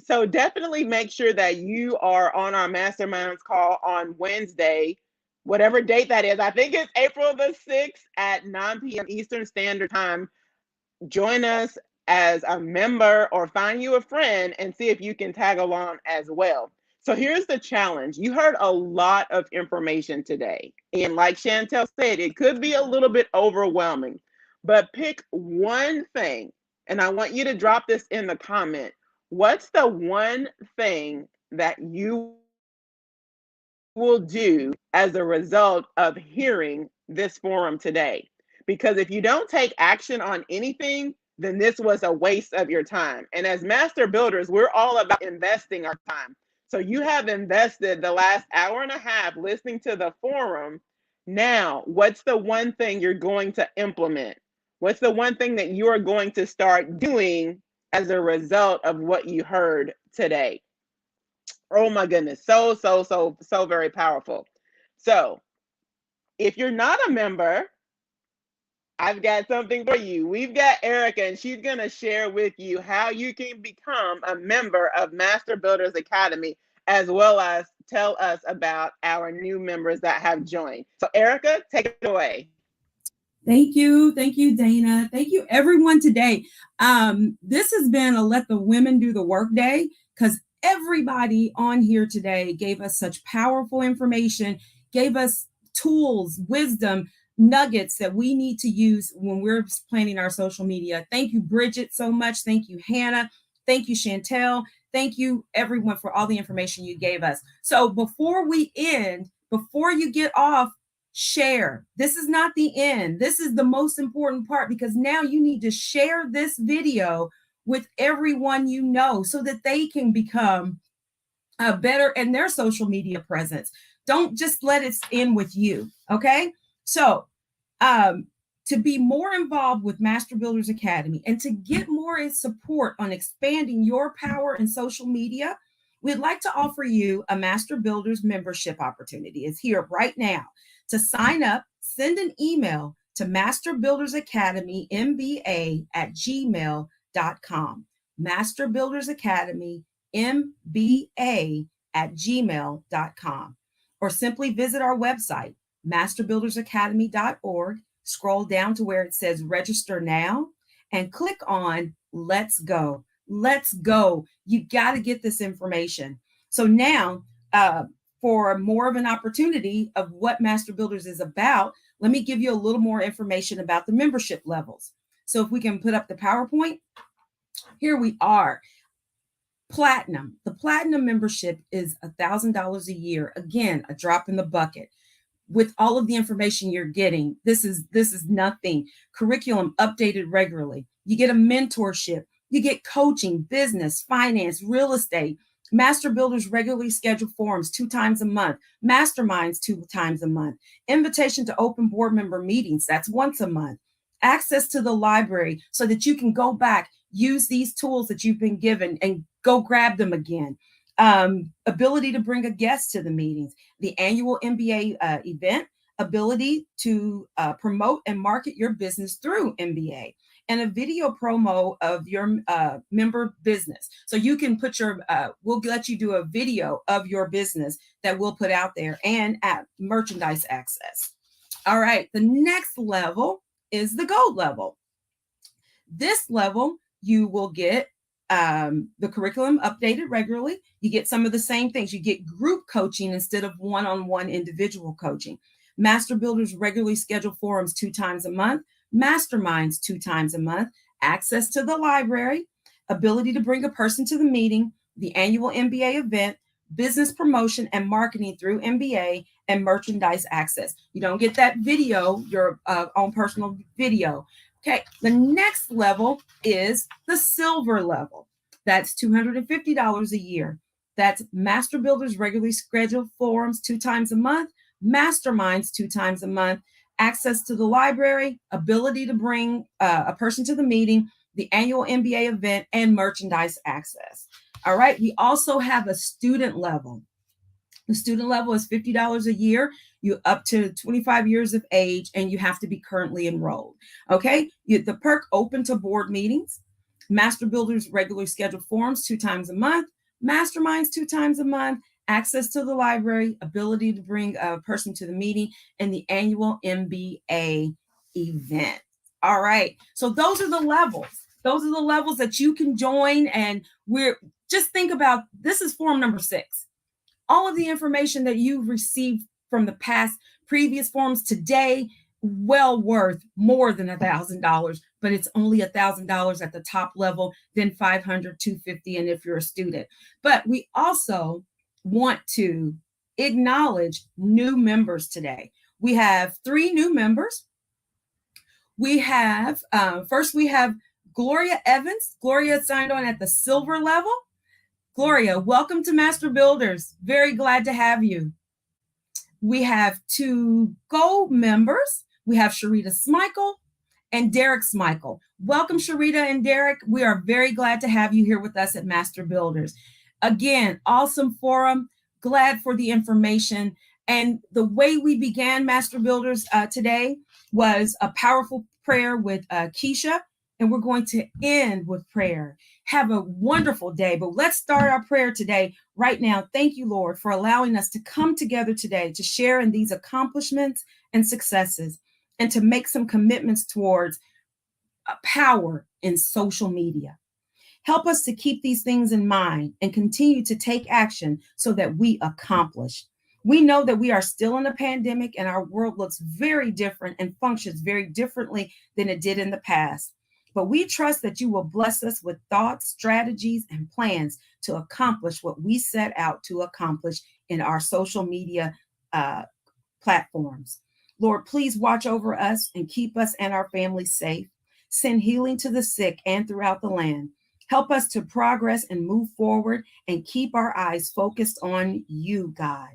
So definitely make sure that you are on our masterminds call on Wednesday, whatever date that is. I think it's April the 6th at 9 p.m. Eastern Standard Time. Join us as a member, or find you a friend and see if you can tag along as well. So here's the challenge. You heard a lot of information today. And like Chantel said, it could be a little bit overwhelming, but pick one thing. And I want you to drop this in the comment. What's the one thing that you will do as a result of hearing this forum today? Because if you don't take action on anything, then this was a waste of your time. And as master builders, we're all about investing our time. So you have invested the last hour and a half listening to the forum. Now, what's the one thing you're going to implement? What's the one thing that you are going to start doing as a result of what you heard today? Oh my goodness. So very powerful. So if you're not a member, I've got something for you. We've got Erica, and she's going to share with you how you can become a member of Master Builders Academy, as well as tell us about our new members that have joined. So Erica, take it away. Thank you, Dana. Thank you, everyone today. This has been a Let the Women Do the Work Day, because everybody on here today gave us such powerful information, gave us tools, wisdom, nuggets that we need to use when we're planning our social media. Thank you, Bridget, so much. Thank you, Hannah. Thank you, Chantel. Thank you, everyone, for all the information you gave us. So before we end, before you get off, share. This is not the end. This is the most important part, because now you need to share this video with everyone you know so that they can become better in their social media presence. Don't just let it end with you. Okay. So to be more involved with Master Builders Academy and to get more support on expanding your power in social media, we'd like to offer you a Master Builders membership opportunity. It's here right now. To sign up, send an email to masterbuildersacademymba@gmail.com. masterbuildersacademymba@gmail.com. Or simply visit our website, masterbuildersacademy.org. Scroll down to where it says register now and click on Let's Go. Let's go. You got to get this information. So now, for more of an opportunity of what Master Builders is about, let me give you a little more information about the membership levels. So if we can put up the PowerPoint, here we are. Platinum. The Platinum membership is $1,000 a year. Again, a drop in the bucket. With all of the information you're getting, this is nothing. Curriculum updated regularly. You get a mentorship. You get coaching, business, finance, real estate. Master Builders regularly schedule forums 2 times a month. Masterminds 2 times a month. Invitation to open board member meetings. That's once a month. Access to the library so that you can go back, use these tools that you've been given and go grab them again. Ability to bring a guest to the meetings. The annual MBA event. Ability to promote and market your business through MBA. And a video promo of your member business. So you can put your, we'll let you do a video of your business that we'll put out there, and at merchandise access. All right, the next level is the gold level. This level, you will get the curriculum updated regularly. You get some of the same things. You get group coaching instead of one-on-one individual coaching. Master Builders regularly schedule forums 2 times a month. Masterminds 2 times a month, access to the library, ability to bring a person to the meeting, the annual MBA event, business promotion and marketing through MBA, and merchandise access. You don't get that video, your own personal video. Okay, the next level is the silver level. That's $250 a year. That's Master Builders regularly scheduled forums 2 times a month, masterminds 2 times a month, access to the library, ability to bring a person to the meeting, the annual MBA event, and merchandise access. All right, we also have a student level. The student level is $50 a year. You up to 25 years of age, and you have to be currently enrolled. Okay, the perk open to board meetings. Master Builders regularly scheduled forums 2 times a month, masterminds 2 times a month, access to the library, ability to bring a person to the meeting, and the annual MBA event. All right, so those are the levels. Those are the levels that you can join, and we're just think about, this is forum number 6. all of the information that you've received from the past previous forms today, well worth more than $1,000, but it's only $1,000 at the top level, then 500, 250, and if you're a student. But we also want to acknowledge new members today. We have 3 new members. We have, first we have Gloria Evans. Gloria signed on at the silver level. Gloria, welcome to Master Builders. Very glad to have you. We have 2 gold members. We have Sharita Smikle and Derek Smikle. Welcome, Sharita and Derek. We are very glad to have you here with us at Master Builders. Again, awesome forum. Glad for the information. And the way we began Master Builders today was a powerful prayer with Keisha, and we're going to end with prayer. Have a wonderful day, but let's start our prayer today right now. Thank you, Lord, for allowing us to come together today to share in these accomplishments and successes and to make some commitments towards power in social media. Help us to keep these things in mind and continue to take action so that we accomplish. We know that we are still in a pandemic and our world looks very different and functions very differently than it did in the past. But we trust that you will bless us with thoughts, strategies, and plans to accomplish what we set out to accomplish in our social media platforms. Lord, please watch over us and keep us and our families safe. Send healing to the sick and throughout the land. Help us to progress and move forward and keep our eyes focused on you, God.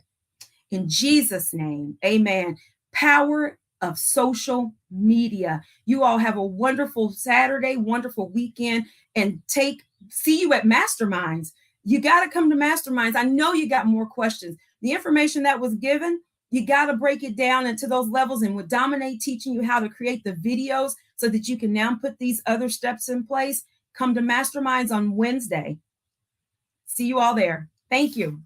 In Jesus' name, amen. Power of social media. You all have a wonderful Saturday, wonderful weekend, and see you at Masterminds. You got to come to Masterminds. I know you got more questions. The information that was given, you got to break it down into those levels. And with Dominique teaching you how to create the videos so that you can now put these other steps in place, come to Masterminds on Wednesday. See you all there. Thank you.